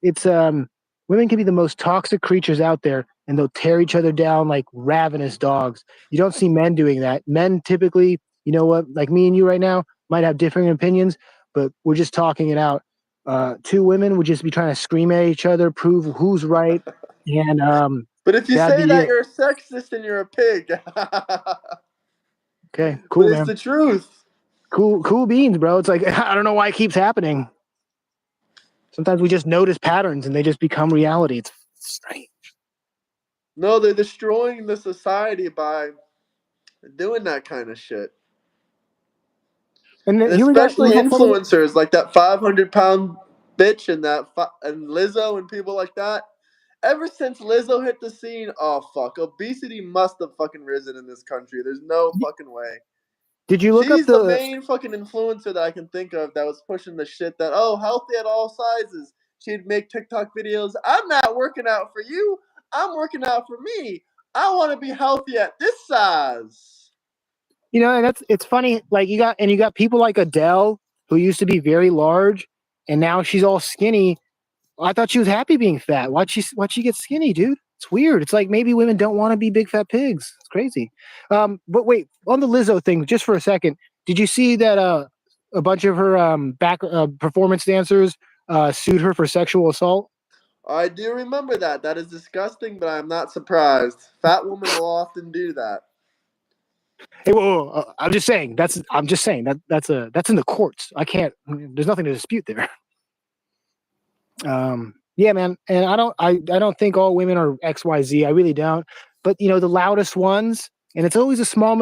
It's women can be the most toxic creatures out there, and they'll tear each other down like ravenous dogs. You don't see men doing that. Men typically, you know what, like me and you right now, might have differing opinions, but we're just talking it out. Two women would just be trying to scream at each other, prove who's right, and But if you that'd say be that, it. you're a sexist and you're a pig. Okay, But cool, it's man. the truth. Cool beans, bro. It's like I don't know why it keeps happening. Sometimes we just notice patterns and they just become reality. It's strange. No, they're destroying the society by doing that kind of shit. And And here we got especially influencers like that 500-pound bitch and and Lizzo and people like that. Ever since Lizzo hit the scene, oh fuck, obesity must have fucking risen in this country. There's no fucking way. Did you look up She's the main fucking influencer that I can think of that was pushing the shit that, oh, healthy at all sizes. She'd make TikTok videos. I'm not working out for you. I'm working out for me. I want to be healthy at this size. You know, and it's funny. Like you got people like Adele who used to be very large, and now she's all skinny. I thought she was happy being fat. Why'd she get skinny, dude? It's weird. It's like maybe women don't want to be big fat pigs. It's crazy. But wait, on the Lizzo thing, just for a second, did you see that a bunch of her back performance dancers sued her for sexual assault? I do remember that. That is disgusting, but I'm not surprised. Fat women will often do that. Hey, whoa, I'm just saying that's in the courts. I can't. There's nothing to dispute there. Yeah, man, and I don't think all women are XYZ. I really don't. But you know, the loudest ones, and it's always a small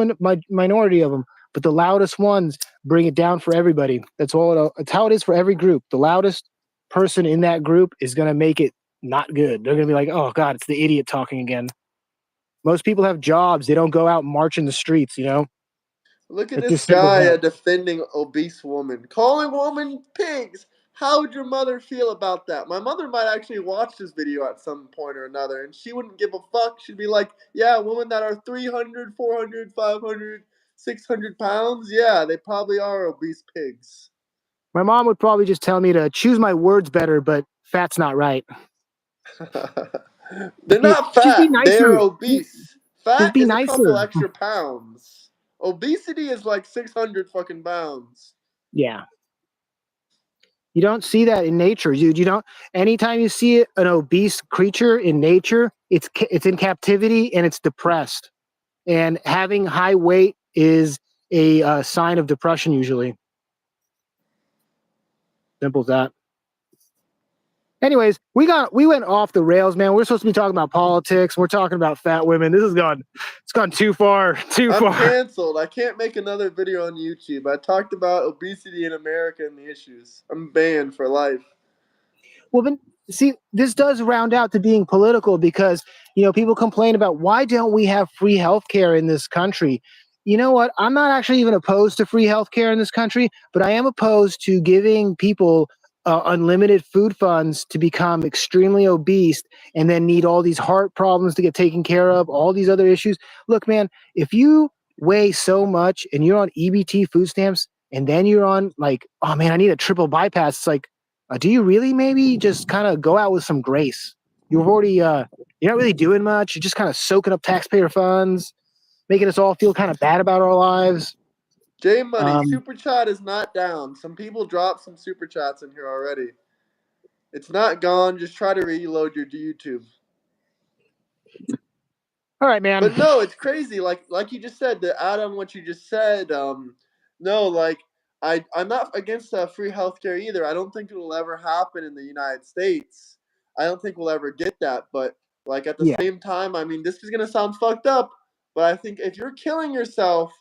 minority of them. But the loudest ones bring it down for everybody. That's all. It's how it is for every group. The loudest person in that group is gonna make it not good. They're gonna be like, "Oh God, it's the idiot talking again." Most people have jobs. They don't go out and march in the streets. You know, Look at it's this just simple as guy that. defending obese woman, calling women pigs. How would your mother feel about that? My mother might actually watch this video at some point or another, and she wouldn't give a fuck. She'd be like, yeah, women that are 300, 400, 500, 600 pounds, yeah, they probably are obese pigs. My mom would probably just tell me to choose my words better, but fat's not right. They're not Just be fat, they're nicer. obese. Just Fat be is a couple nicer. extra pounds. Obesity is like 600 fucking pounds. Yeah. You don't see that in nature. You don't. Anytime you see an obese creature in nature, it's in captivity and it's depressed. And having high weight is a sign of depression usually. Simple as that. Anyways, we went off the rails, man. We're supposed to be talking about politics. We're talking about fat women. It's gone too far, too I'm far. canceled. I can't make another video on YouTube. I talked about obesity in America and the issues. I'm banned for life. Well, then, see, this does round out to being political because, you know, people complain about why don't we have free healthcare in this country? You know what? I'm not actually even opposed to free healthcare in this country, but I am opposed to giving people unlimited food funds to become extremely obese and then need all these heart problems to get taken care of, all these other issues. Look, man, if you weigh so much and you're on EBT food stamps and then you're on like, oh man, I need a triple bypass, it's like, do you really maybe just kind of go out with some grace? You've already, you're not really doing much. You're just kind of soaking up taxpayer funds, making us all feel kind of bad about our lives. J Money, Um, Super Chat is not down. Some people dropped some Super Chats in here already. It's not gone. Just try to reload your YouTube. all right, man. But no, it's crazy. Like you just said, to add on what you just said, no, like I'm not against free healthcare either. I don't think it will ever happen in the United States. I don't think we'll ever get that. But like at the Yeah, same time, I mean, this is gonna sound fucked up, but I think if you're killing yourself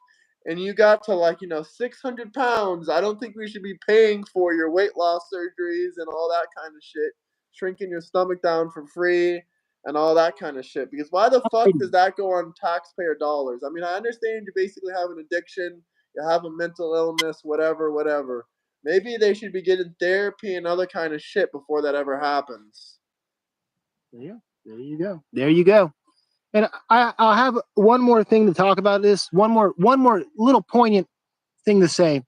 and you got to like 600 pounds, I don't think we should be paying for your weight loss surgeries and all that kind of shit, shrinking your stomach down for free and all that kind of shit. Because why the fuck does that go on taxpayer dollars? I mean, I understand you basically have an addiction, you have a mental illness, whatever, whatever. Maybe they should be getting therapy and other kind of shit before that ever happens. yeah. There you go. There you go. And I'll have one more thing to talk about this. One more little poignant thing to say.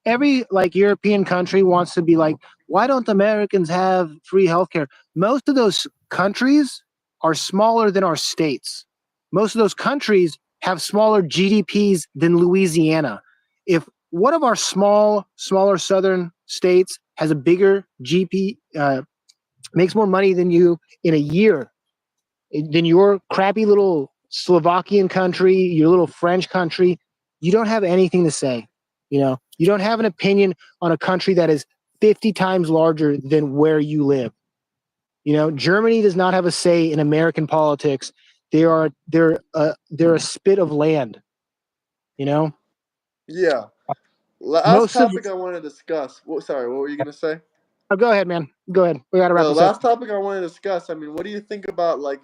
Every like European country wants to be like, why don't Americans have free healthcare? Most of those countries are smaller than our states. Most of those countries have smaller GDPs than Louisiana. If one of our smaller southern states has a bigger GP, makes more money than you in a year, than your crappy little Slovakian country, your little French country, you don't have anything to say. You know, you don't have an opinion on a country that is 50 times larger than where you live. You know, Germany does not have a say in American politics. They're a spit of land. You know, Yeah. Last most of. topic I want to discuss. Sorry, what were you gonna say? Oh, go ahead, man. Go ahead. We got to wrap No, this up. last topic I want to discuss. I mean, what do you think about like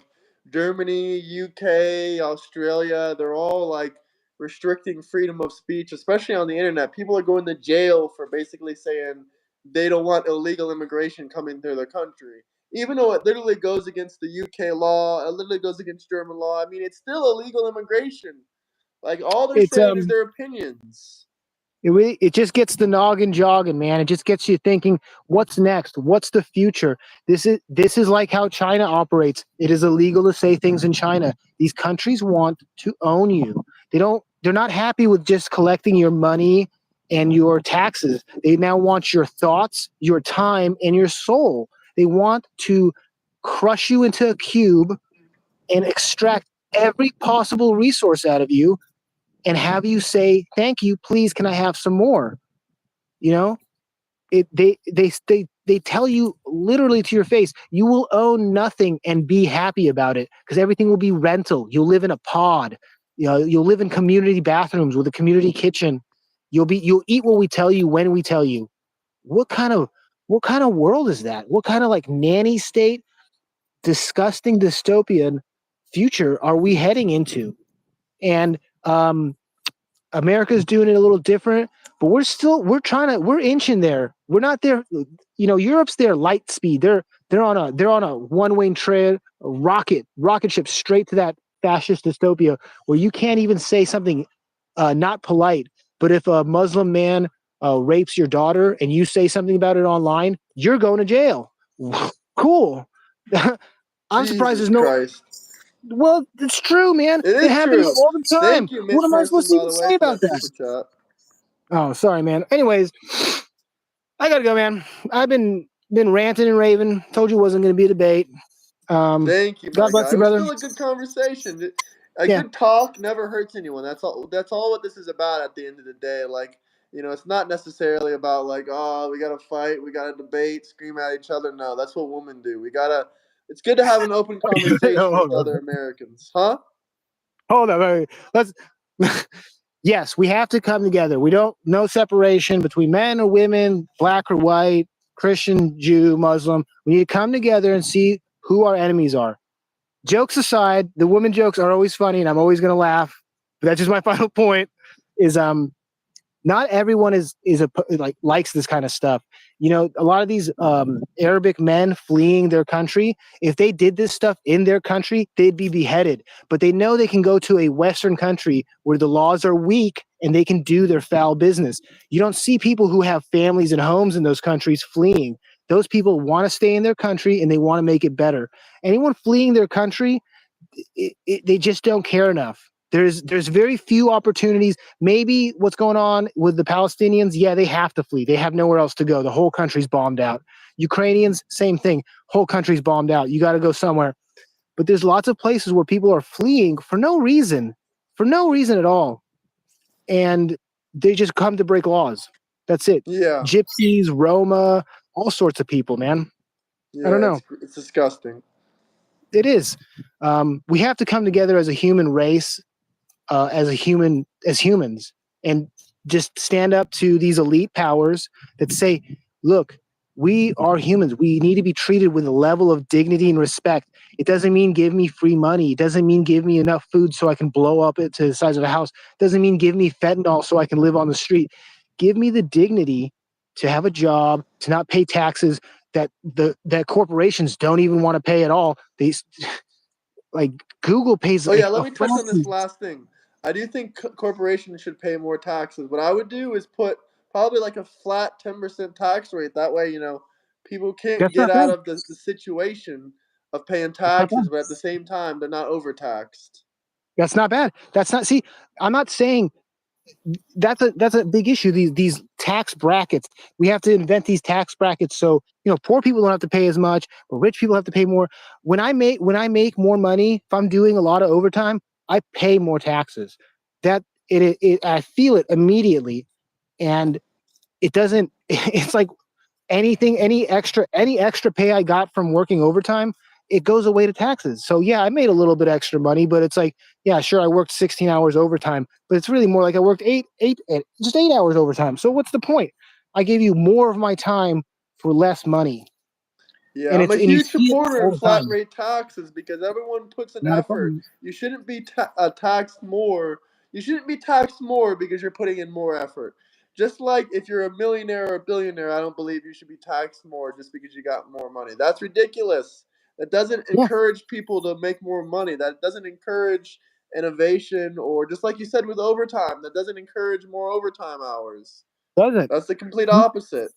Germany, UK, Australia? They're all like restricting freedom of speech, especially on the internet. People are going to jail for basically saying they don't want illegal immigration coming to their country. Even though it literally goes against the UK law, it literally goes against German law. I mean, it's still illegal immigration. Like, all they're It's saying is their opinions. it just gets the noggin jogging, man. It just gets you thinking, what's next? What's the future? This is like how China operates. It is illegal to say things in China. These countries want to own you. They're not happy with just collecting your money and your taxes. They now want your thoughts, your time, and your soul. They want to crush you into a cube and extract every possible resource out of you and have you say, thank you, please, can I have some more? You know, they tell you literally to your face, you will own nothing and be happy about it because everything will be rental. You'll live in a pod. You know, you'll live in community bathrooms with a community kitchen. You'll eat what we tell you when we tell you. What kind of world is that? What kind of like nanny state, disgusting dystopian future are we heading into? And America's doing it a little different, but we're inching there. We're not there. You know, Europe's there light speed. They're on a one-way train, a rocket ship straight to that fascist dystopia where you can't even say something not polite. But if a Muslim man rapes your daughter and you say something about it online, you're going to jail. Cool. I'm surprised Jesus there's no. Christ. Well, it's true, man. It It is happens true. all the time. Thank you, What Miss am I supposed Person, to by even the way, say for about that that? super chat. Oh, sorry, man. Anyways, I gotta go, man. I've been ranting and raving. Told you it wasn't gonna be a debate. Thank you, God my bless guy. It you, was brother. still a good conversation. A Yeah. good talk never hurts anyone. That's all. That's all what this is about. At the end of the day, like, it's not necessarily about like, oh, we gotta fight, we gotta debate, scream at each other. No, that's what women do. We gotta. It's good to have an open conversation with other Americans, huh? Hold on. Wait. Let's. Yes, we have to come together. We don't no separation between men or women, black or white, Christian, Jew, Muslim. We need to come together and see who our enemies are. Jokes aside, the woman jokes are always funny, and I'm always gonna laugh. But that's just my final point. Is not everyone like likes this kind of stuff. You know, a lot of these Arabic men fleeing their country, if they did this stuff in their country, they'd be beheaded. But they know they can go to a Western country where the laws are weak and they can do their foul business. You don't see people who have families and homes in those countries fleeing. Those people want to stay in their country and they want to make it better. Anyone fleeing their country, they just don't care enough. There's very few opportunities. Maybe what's going on with the Palestinians, yeah, they have to flee. They have nowhere else to go. The whole country's bombed out. Ukrainians, same thing. Whole country's bombed out. You got to go somewhere. But there's lots of places where people are fleeing for no reason at all. And they just come to break laws. That's it. Yeah. Gypsies, Roma, all sorts of people, man. Yeah, I don't know. it's disgusting. It is. We have to come together as a human race, as humans, and just stand up to these elite powers that say, look, we are humans. We need to be treated with a level of dignity and respect. It doesn't mean give me free money. It doesn't mean give me enough food so I can blow up it to the size of a house. It doesn't mean give me fentanyl so I can live on the street. Give me the dignity to have a job, to not pay taxes that corporations don't even want to pay at all. They like Google pays. Oh Like yeah, let a me touch on this fraction. last thing. I do think corporations should pay more taxes. What I would do is put probably like a flat 10% tax rate. That way, people can't That's get not out bad. of the situation of paying That's not taxes, bad. but at the same time, they're not overtaxed. That's not bad. That's not. See, I'm not saying that's a big issue. These tax brackets. We have to invent these tax brackets so poor people don't have to pay as much, but rich people have to pay more. When I make more money, if I'm doing a lot of overtime, I pay more taxes. That it I feel it immediately, and it doesn't. It's like any extra pay I got from working overtime, it goes away to taxes. So yeah, I made a little bit extra money, but it's like, yeah, sure, I worked 16 hours overtime, but it's really more like I worked just 8 hours overtime. So what's the point? I gave you more of my time for less money, Yeah, and I'm a you huge see it supporter all of the flat time. rate taxes because everyone puts an Not a effort. problem. You shouldn't be taxed more. You shouldn't be taxed more because you're putting in more effort. Just like if you're a millionaire or a billionaire, I don't believe you should be taxed more just because you got more money. That's ridiculous. That doesn't Yeah. encourage people to make more money. That doesn't encourage innovation, or just like you said with overtime, that doesn't encourage more overtime hours. Doesn't. That's the complete opposite.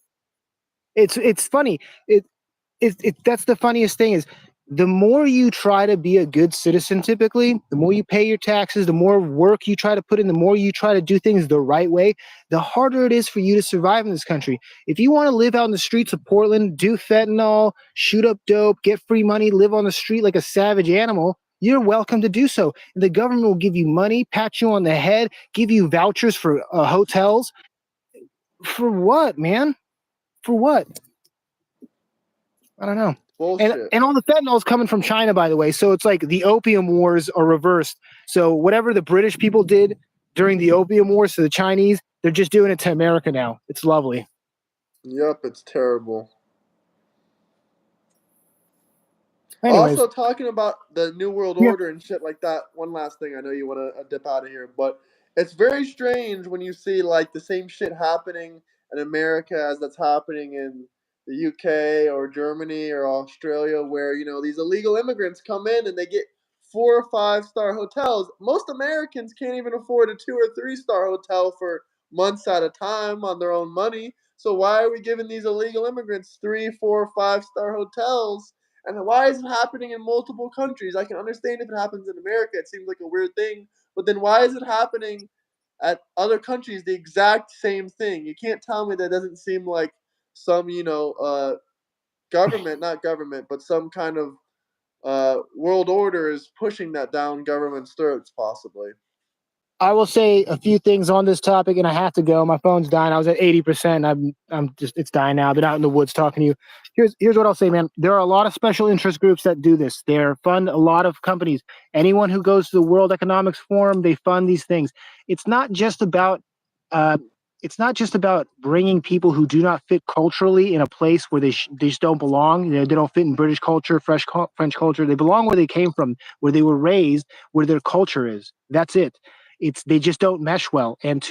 It's funny. That's the funniest thing is the more you try to be a good citizen, typically, the more you pay your taxes, the more work you try to put in, the more you try to do things the right way, the harder it is for you to survive in this country. If you want to live out in the streets of Portland, do fentanyl, shoot up dope, get free money, live on the street like a savage animal, you're welcome to do so. The government will give you money, pat you on the head, give you vouchers for hotels. For what, man? For what? I don't know. Bullshit. And all the fentanyl is coming from China, by the way. So it's like the opium wars are reversed. So whatever the British people did during the opium wars to the Chinese, they're just doing it to America now. It's lovely. Yep, it's terrible. Anyways, Also, talking about the New World yeah, Order and shit like that, one last thing, I know you want to dip out of here, but it's very strange when you see like the same shit happening in America as that's happening in the UK or Germany or Australia, where, these illegal immigrants come in and they get 4 or 5 star hotels. Most Americans can't even afford a 2 or 3 star hotel for months at a time on their own money. So why are we giving these illegal immigrants 3, 4, 5 star hotels? And why is it happening in multiple countries? I can understand if it happens in America, it seems like a weird thing. But then why is it happening at other countries the exact same thing? You can't tell me that doesn't seem like some, government, not government, but some kind of world order is pushing that down government's throats, possibly. I will say a few things on this topic, and I have to go. My phone's dying. I was at 80%. I'm just it's dying now. I've been out in the woods talking to you. Here's what I'll say, man. There are a lot of special interest groups that do this. They fund a lot of companies. Anyone who goes to the World Economics Forum, they fund these things. It's not just about uh, it's not just about bringing people who do not fit culturally in a place where they just don't belong. They don't fit in British culture, French culture. They belong where they came from, where they were raised, where their culture is. That's it. They just don't mesh well. And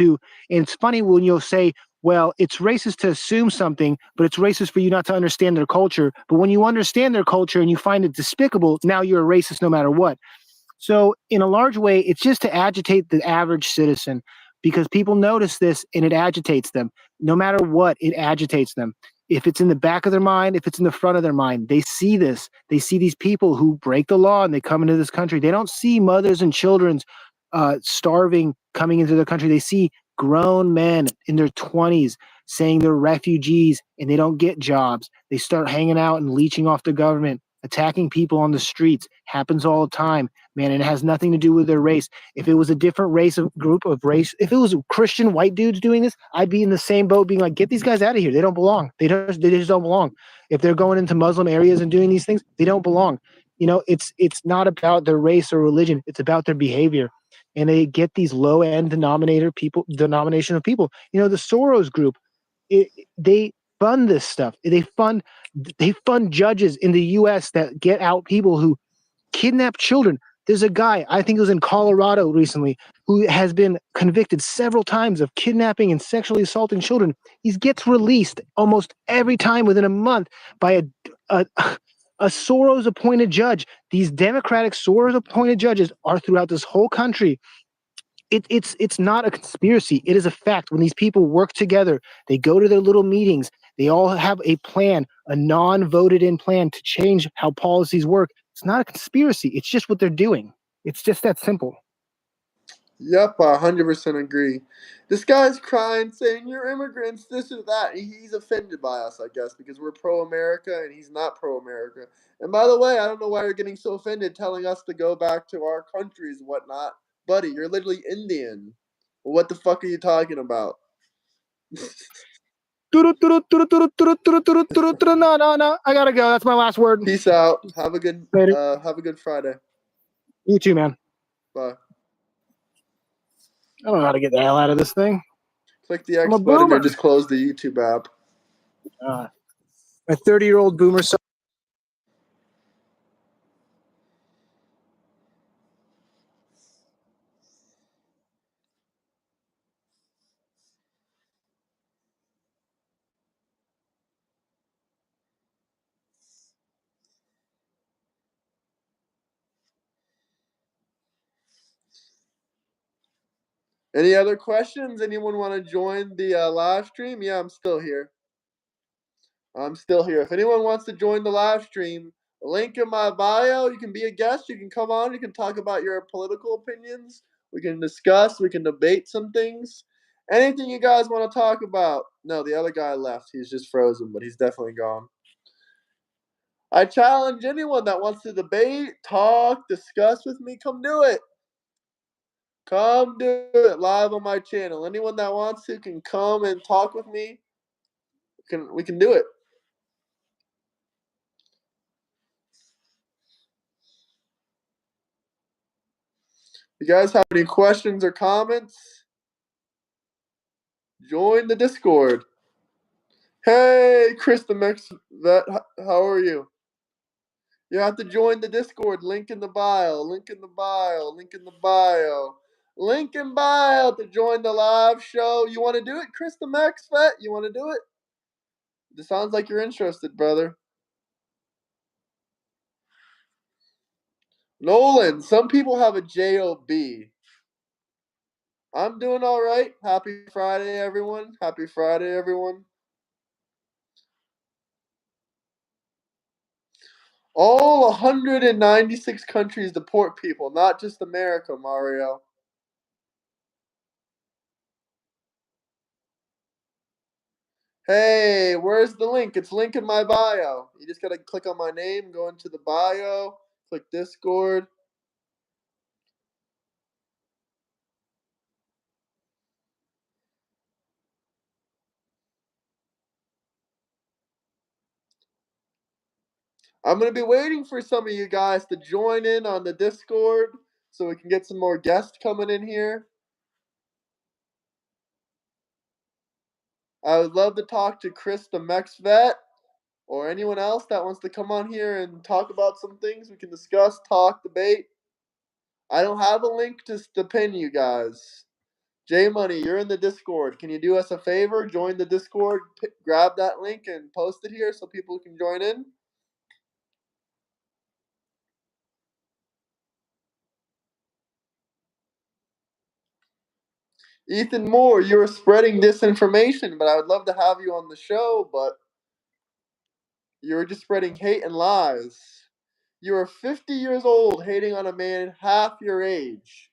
it's funny when you'll say, well, it's racist to assume something, but it's racist for you not to understand their culture. But when you understand their culture and you find it despicable, now you're a racist no matter what. So in a large way, it's just to agitate the average citizen because people notice this and it agitates them. No matter what, it agitates them. If it's in the back of their mind, if it's in the front of their mind, they see this. They see these people who break the law and they come into this country. They don't see mothers and children's starving coming into their country. They see grown men in their 20s saying they're refugees and they don't get jobs. They start hanging out and leeching off the government, attacking people on the streets. Happens all the time, man, and it has nothing to do with their race. If it was a different group of race, if it was Christian white dudes doing this, I'd be in the same boat being like, get these guys out of here. They don't belong. They just don't belong. If they're going into Muslim areas and doing these things, they don't belong. It's not about their race or religion. It's about their behavior. And they get these low end denomination of people. The Soros group, they fund this stuff. They fund judges in the U.S. that get out people who kidnap children. There's a guy, I think it was in Colorado recently, who has been convicted several times of kidnapping and sexually assaulting children. He gets released almost every time within a month by a Soros appointed judge. These Democratic Soros appointed judges are throughout this whole country. It's not a conspiracy. It is a fact. When these people work together, they go to their little meetings. They all have a plan, a non-voted in plan to change how policies work. It's not a conspiracy. It's just what they're doing. It's just that simple. Yep, I 100% agree. This guy's crying, saying, "You're immigrants, this or that." He's offended by us, I guess, because we're pro America and he's not pro America. And by the way, I don't know why you're getting so offended telling us to go back to our countries and whatnot. Buddy, you're literally Indian. What the fuck are you talking about? No. I gotta go. That's my last word. Peace out. Have a good Friday. You too, man. Bye. I don't know how to get the hell out of this thing. Click the X button or just close the YouTube app. My 30-year-old boomer son. Any other questions? Anyone want to join the live stream? Yeah, I'm still here. If anyone wants to join the live stream, link in my bio. You can be a guest. You can come on. You can talk about your political opinions. We can discuss. We can debate some things. Anything you guys want to talk about. No, the other guy left. He's just frozen, but he's definitely gone. I challenge anyone that wants to debate, talk, discuss with me. Come do it. Come do it live on my channel. Anyone that wants to can come and talk with me. We can do it. You guys have any questions or comments? Join the Discord. Hey, Chris the Mex Vet, how are you? You have to join the Discord. Link in the bio. Link in the bio. Link in the bio. Link in bio to join the live show. You want to do it, Chris the Max Vet? You want to do it? It sounds like you're interested, brother. Nolan, some people have a J-O-B. I'm doing all right. Happy Friday, everyone. Happy Friday, everyone. All 196 countries deport people, not just America, Mario. Hey, where's the link? It's link in my bio. You just gotta click on my name, go into the bio, click Discord. I'm gonna be waiting for some of you guys to join in on the Discord so we can get some more guests coming in here. I would love to talk to Chris the Mex Vet or anyone else that wants to come on here and talk about some things. We can discuss, talk, debate. I don't have a link to pin you guys. J Money, you're in the Discord. Can you do us a favor? Join the Discord, grab that link, and post it here so people can join in. Ethan Moore, you're spreading disinformation, but I would love to have you on the show, but you're just spreading hate and lies. You are 50 years old hating on a man half your age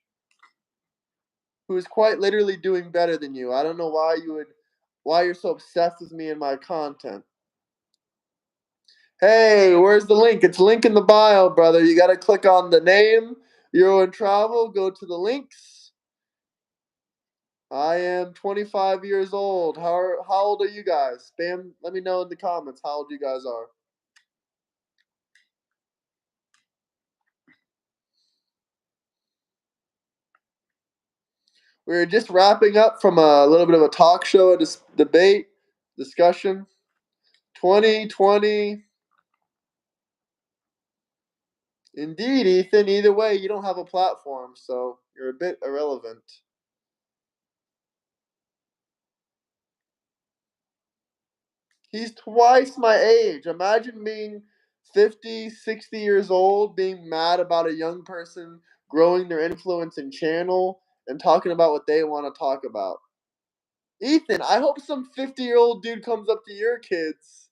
who is quite literally doing better than you. I don't know why you're so obsessed with me and my content. Hey, where's the link? It's link in the bio, brother. You gotta click on the name, Euro and Travel, go to the links. I am 25 years old. How old are you guys? Spam, let me know in the comments how old you guys are. We're just wrapping up from a little bit of a talk show, a debate, discussion. 2020. Indeed, Ethan. Either way, you don't have a platform, so you're a bit irrelevant. He's twice my age. Imagine being 50, 60 years old, being mad about a young person growing their influence and channel and talking about what they want to talk about. Ethan, I hope some 50-year-old dude comes up to your kids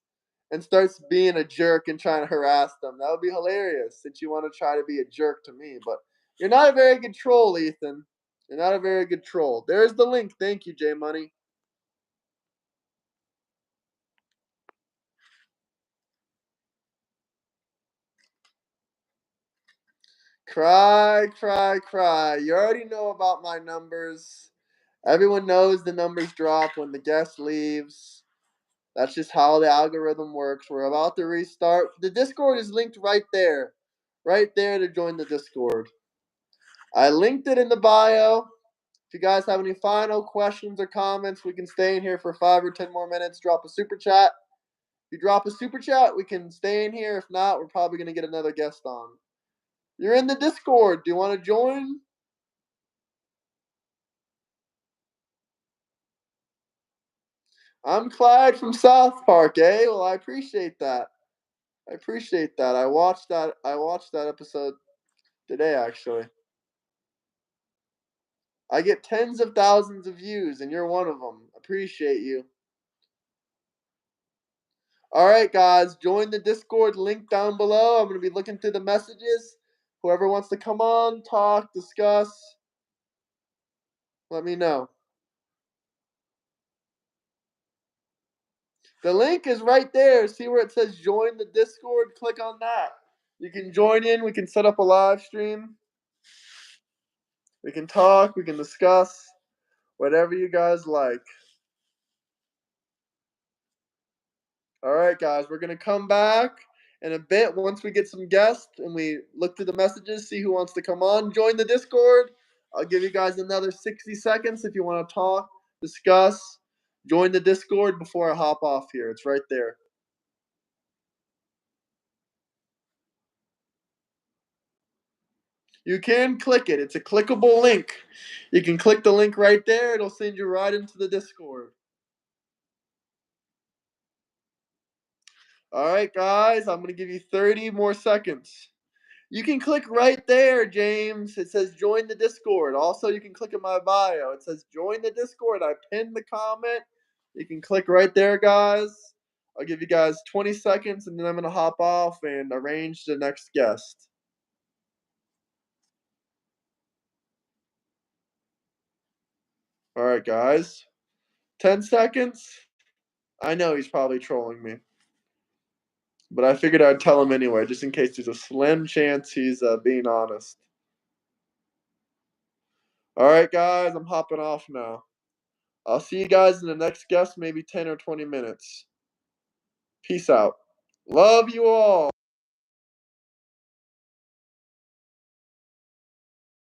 and starts being a jerk and trying to harass them. That would be hilarious since you want to try to be a jerk to me. But you're not a very good troll, Ethan. You're not a very good troll. There's the link. Thank you, J Money. Cry, cry, cry. You already know about my numbers. Everyone knows the numbers drop when the guest leaves. That's just how the algorithm works. We're about to restart. The Discord is linked right there. Right there to join the Discord. I linked it in the bio. If you guys have any final questions or comments, we can stay in here for 5 or 10 more minutes. Drop a super chat. If you drop a super chat, we can stay in here. If not, we're probably going to get another guest on. You're in the Discord. Do you want to join? I'm Clyde from South Park, eh? Well, I appreciate that. I watched that episode today, actually. I get tens of thousands of views, and you're one of them. Appreciate you. All right, guys, join the Discord link down below. I'm going to be looking through the messages. Whoever wants to come on, talk, discuss, let me know. The link is right there. See where it says join the Discord? Click on that. You can join in. We can set up a live stream. We can talk. We can discuss. Whatever you guys like. All right, guys. We're going to come back in a bit once we get some guests and we look through the messages, see who wants to come on. Join the Discord. I'll give you guys another 60 seconds if you want to talk, discuss. Join the Discord before I hop off here. It's right there. You can click it. It's a clickable link. You can click the link right there. It'll send you right into the Discord. All right, guys. I'm going to give you 30 more seconds. You can click right there, James. It says join the Discord. Also, you can click in my bio. It says join the Discord. I pinned the comment. You can click right there, guys. I'll give you guys 20 seconds, and then I'm going to hop off and arrange the next guest. All right, guys. 10 seconds. I know he's probably trolling me. But I figured I'd tell him anyway, just in case there's a slim chance he's being honest. All right, guys, I'm hopping off now. I'll see you guys in the next guest, maybe 10 or 20 minutes. Peace out. Love you all.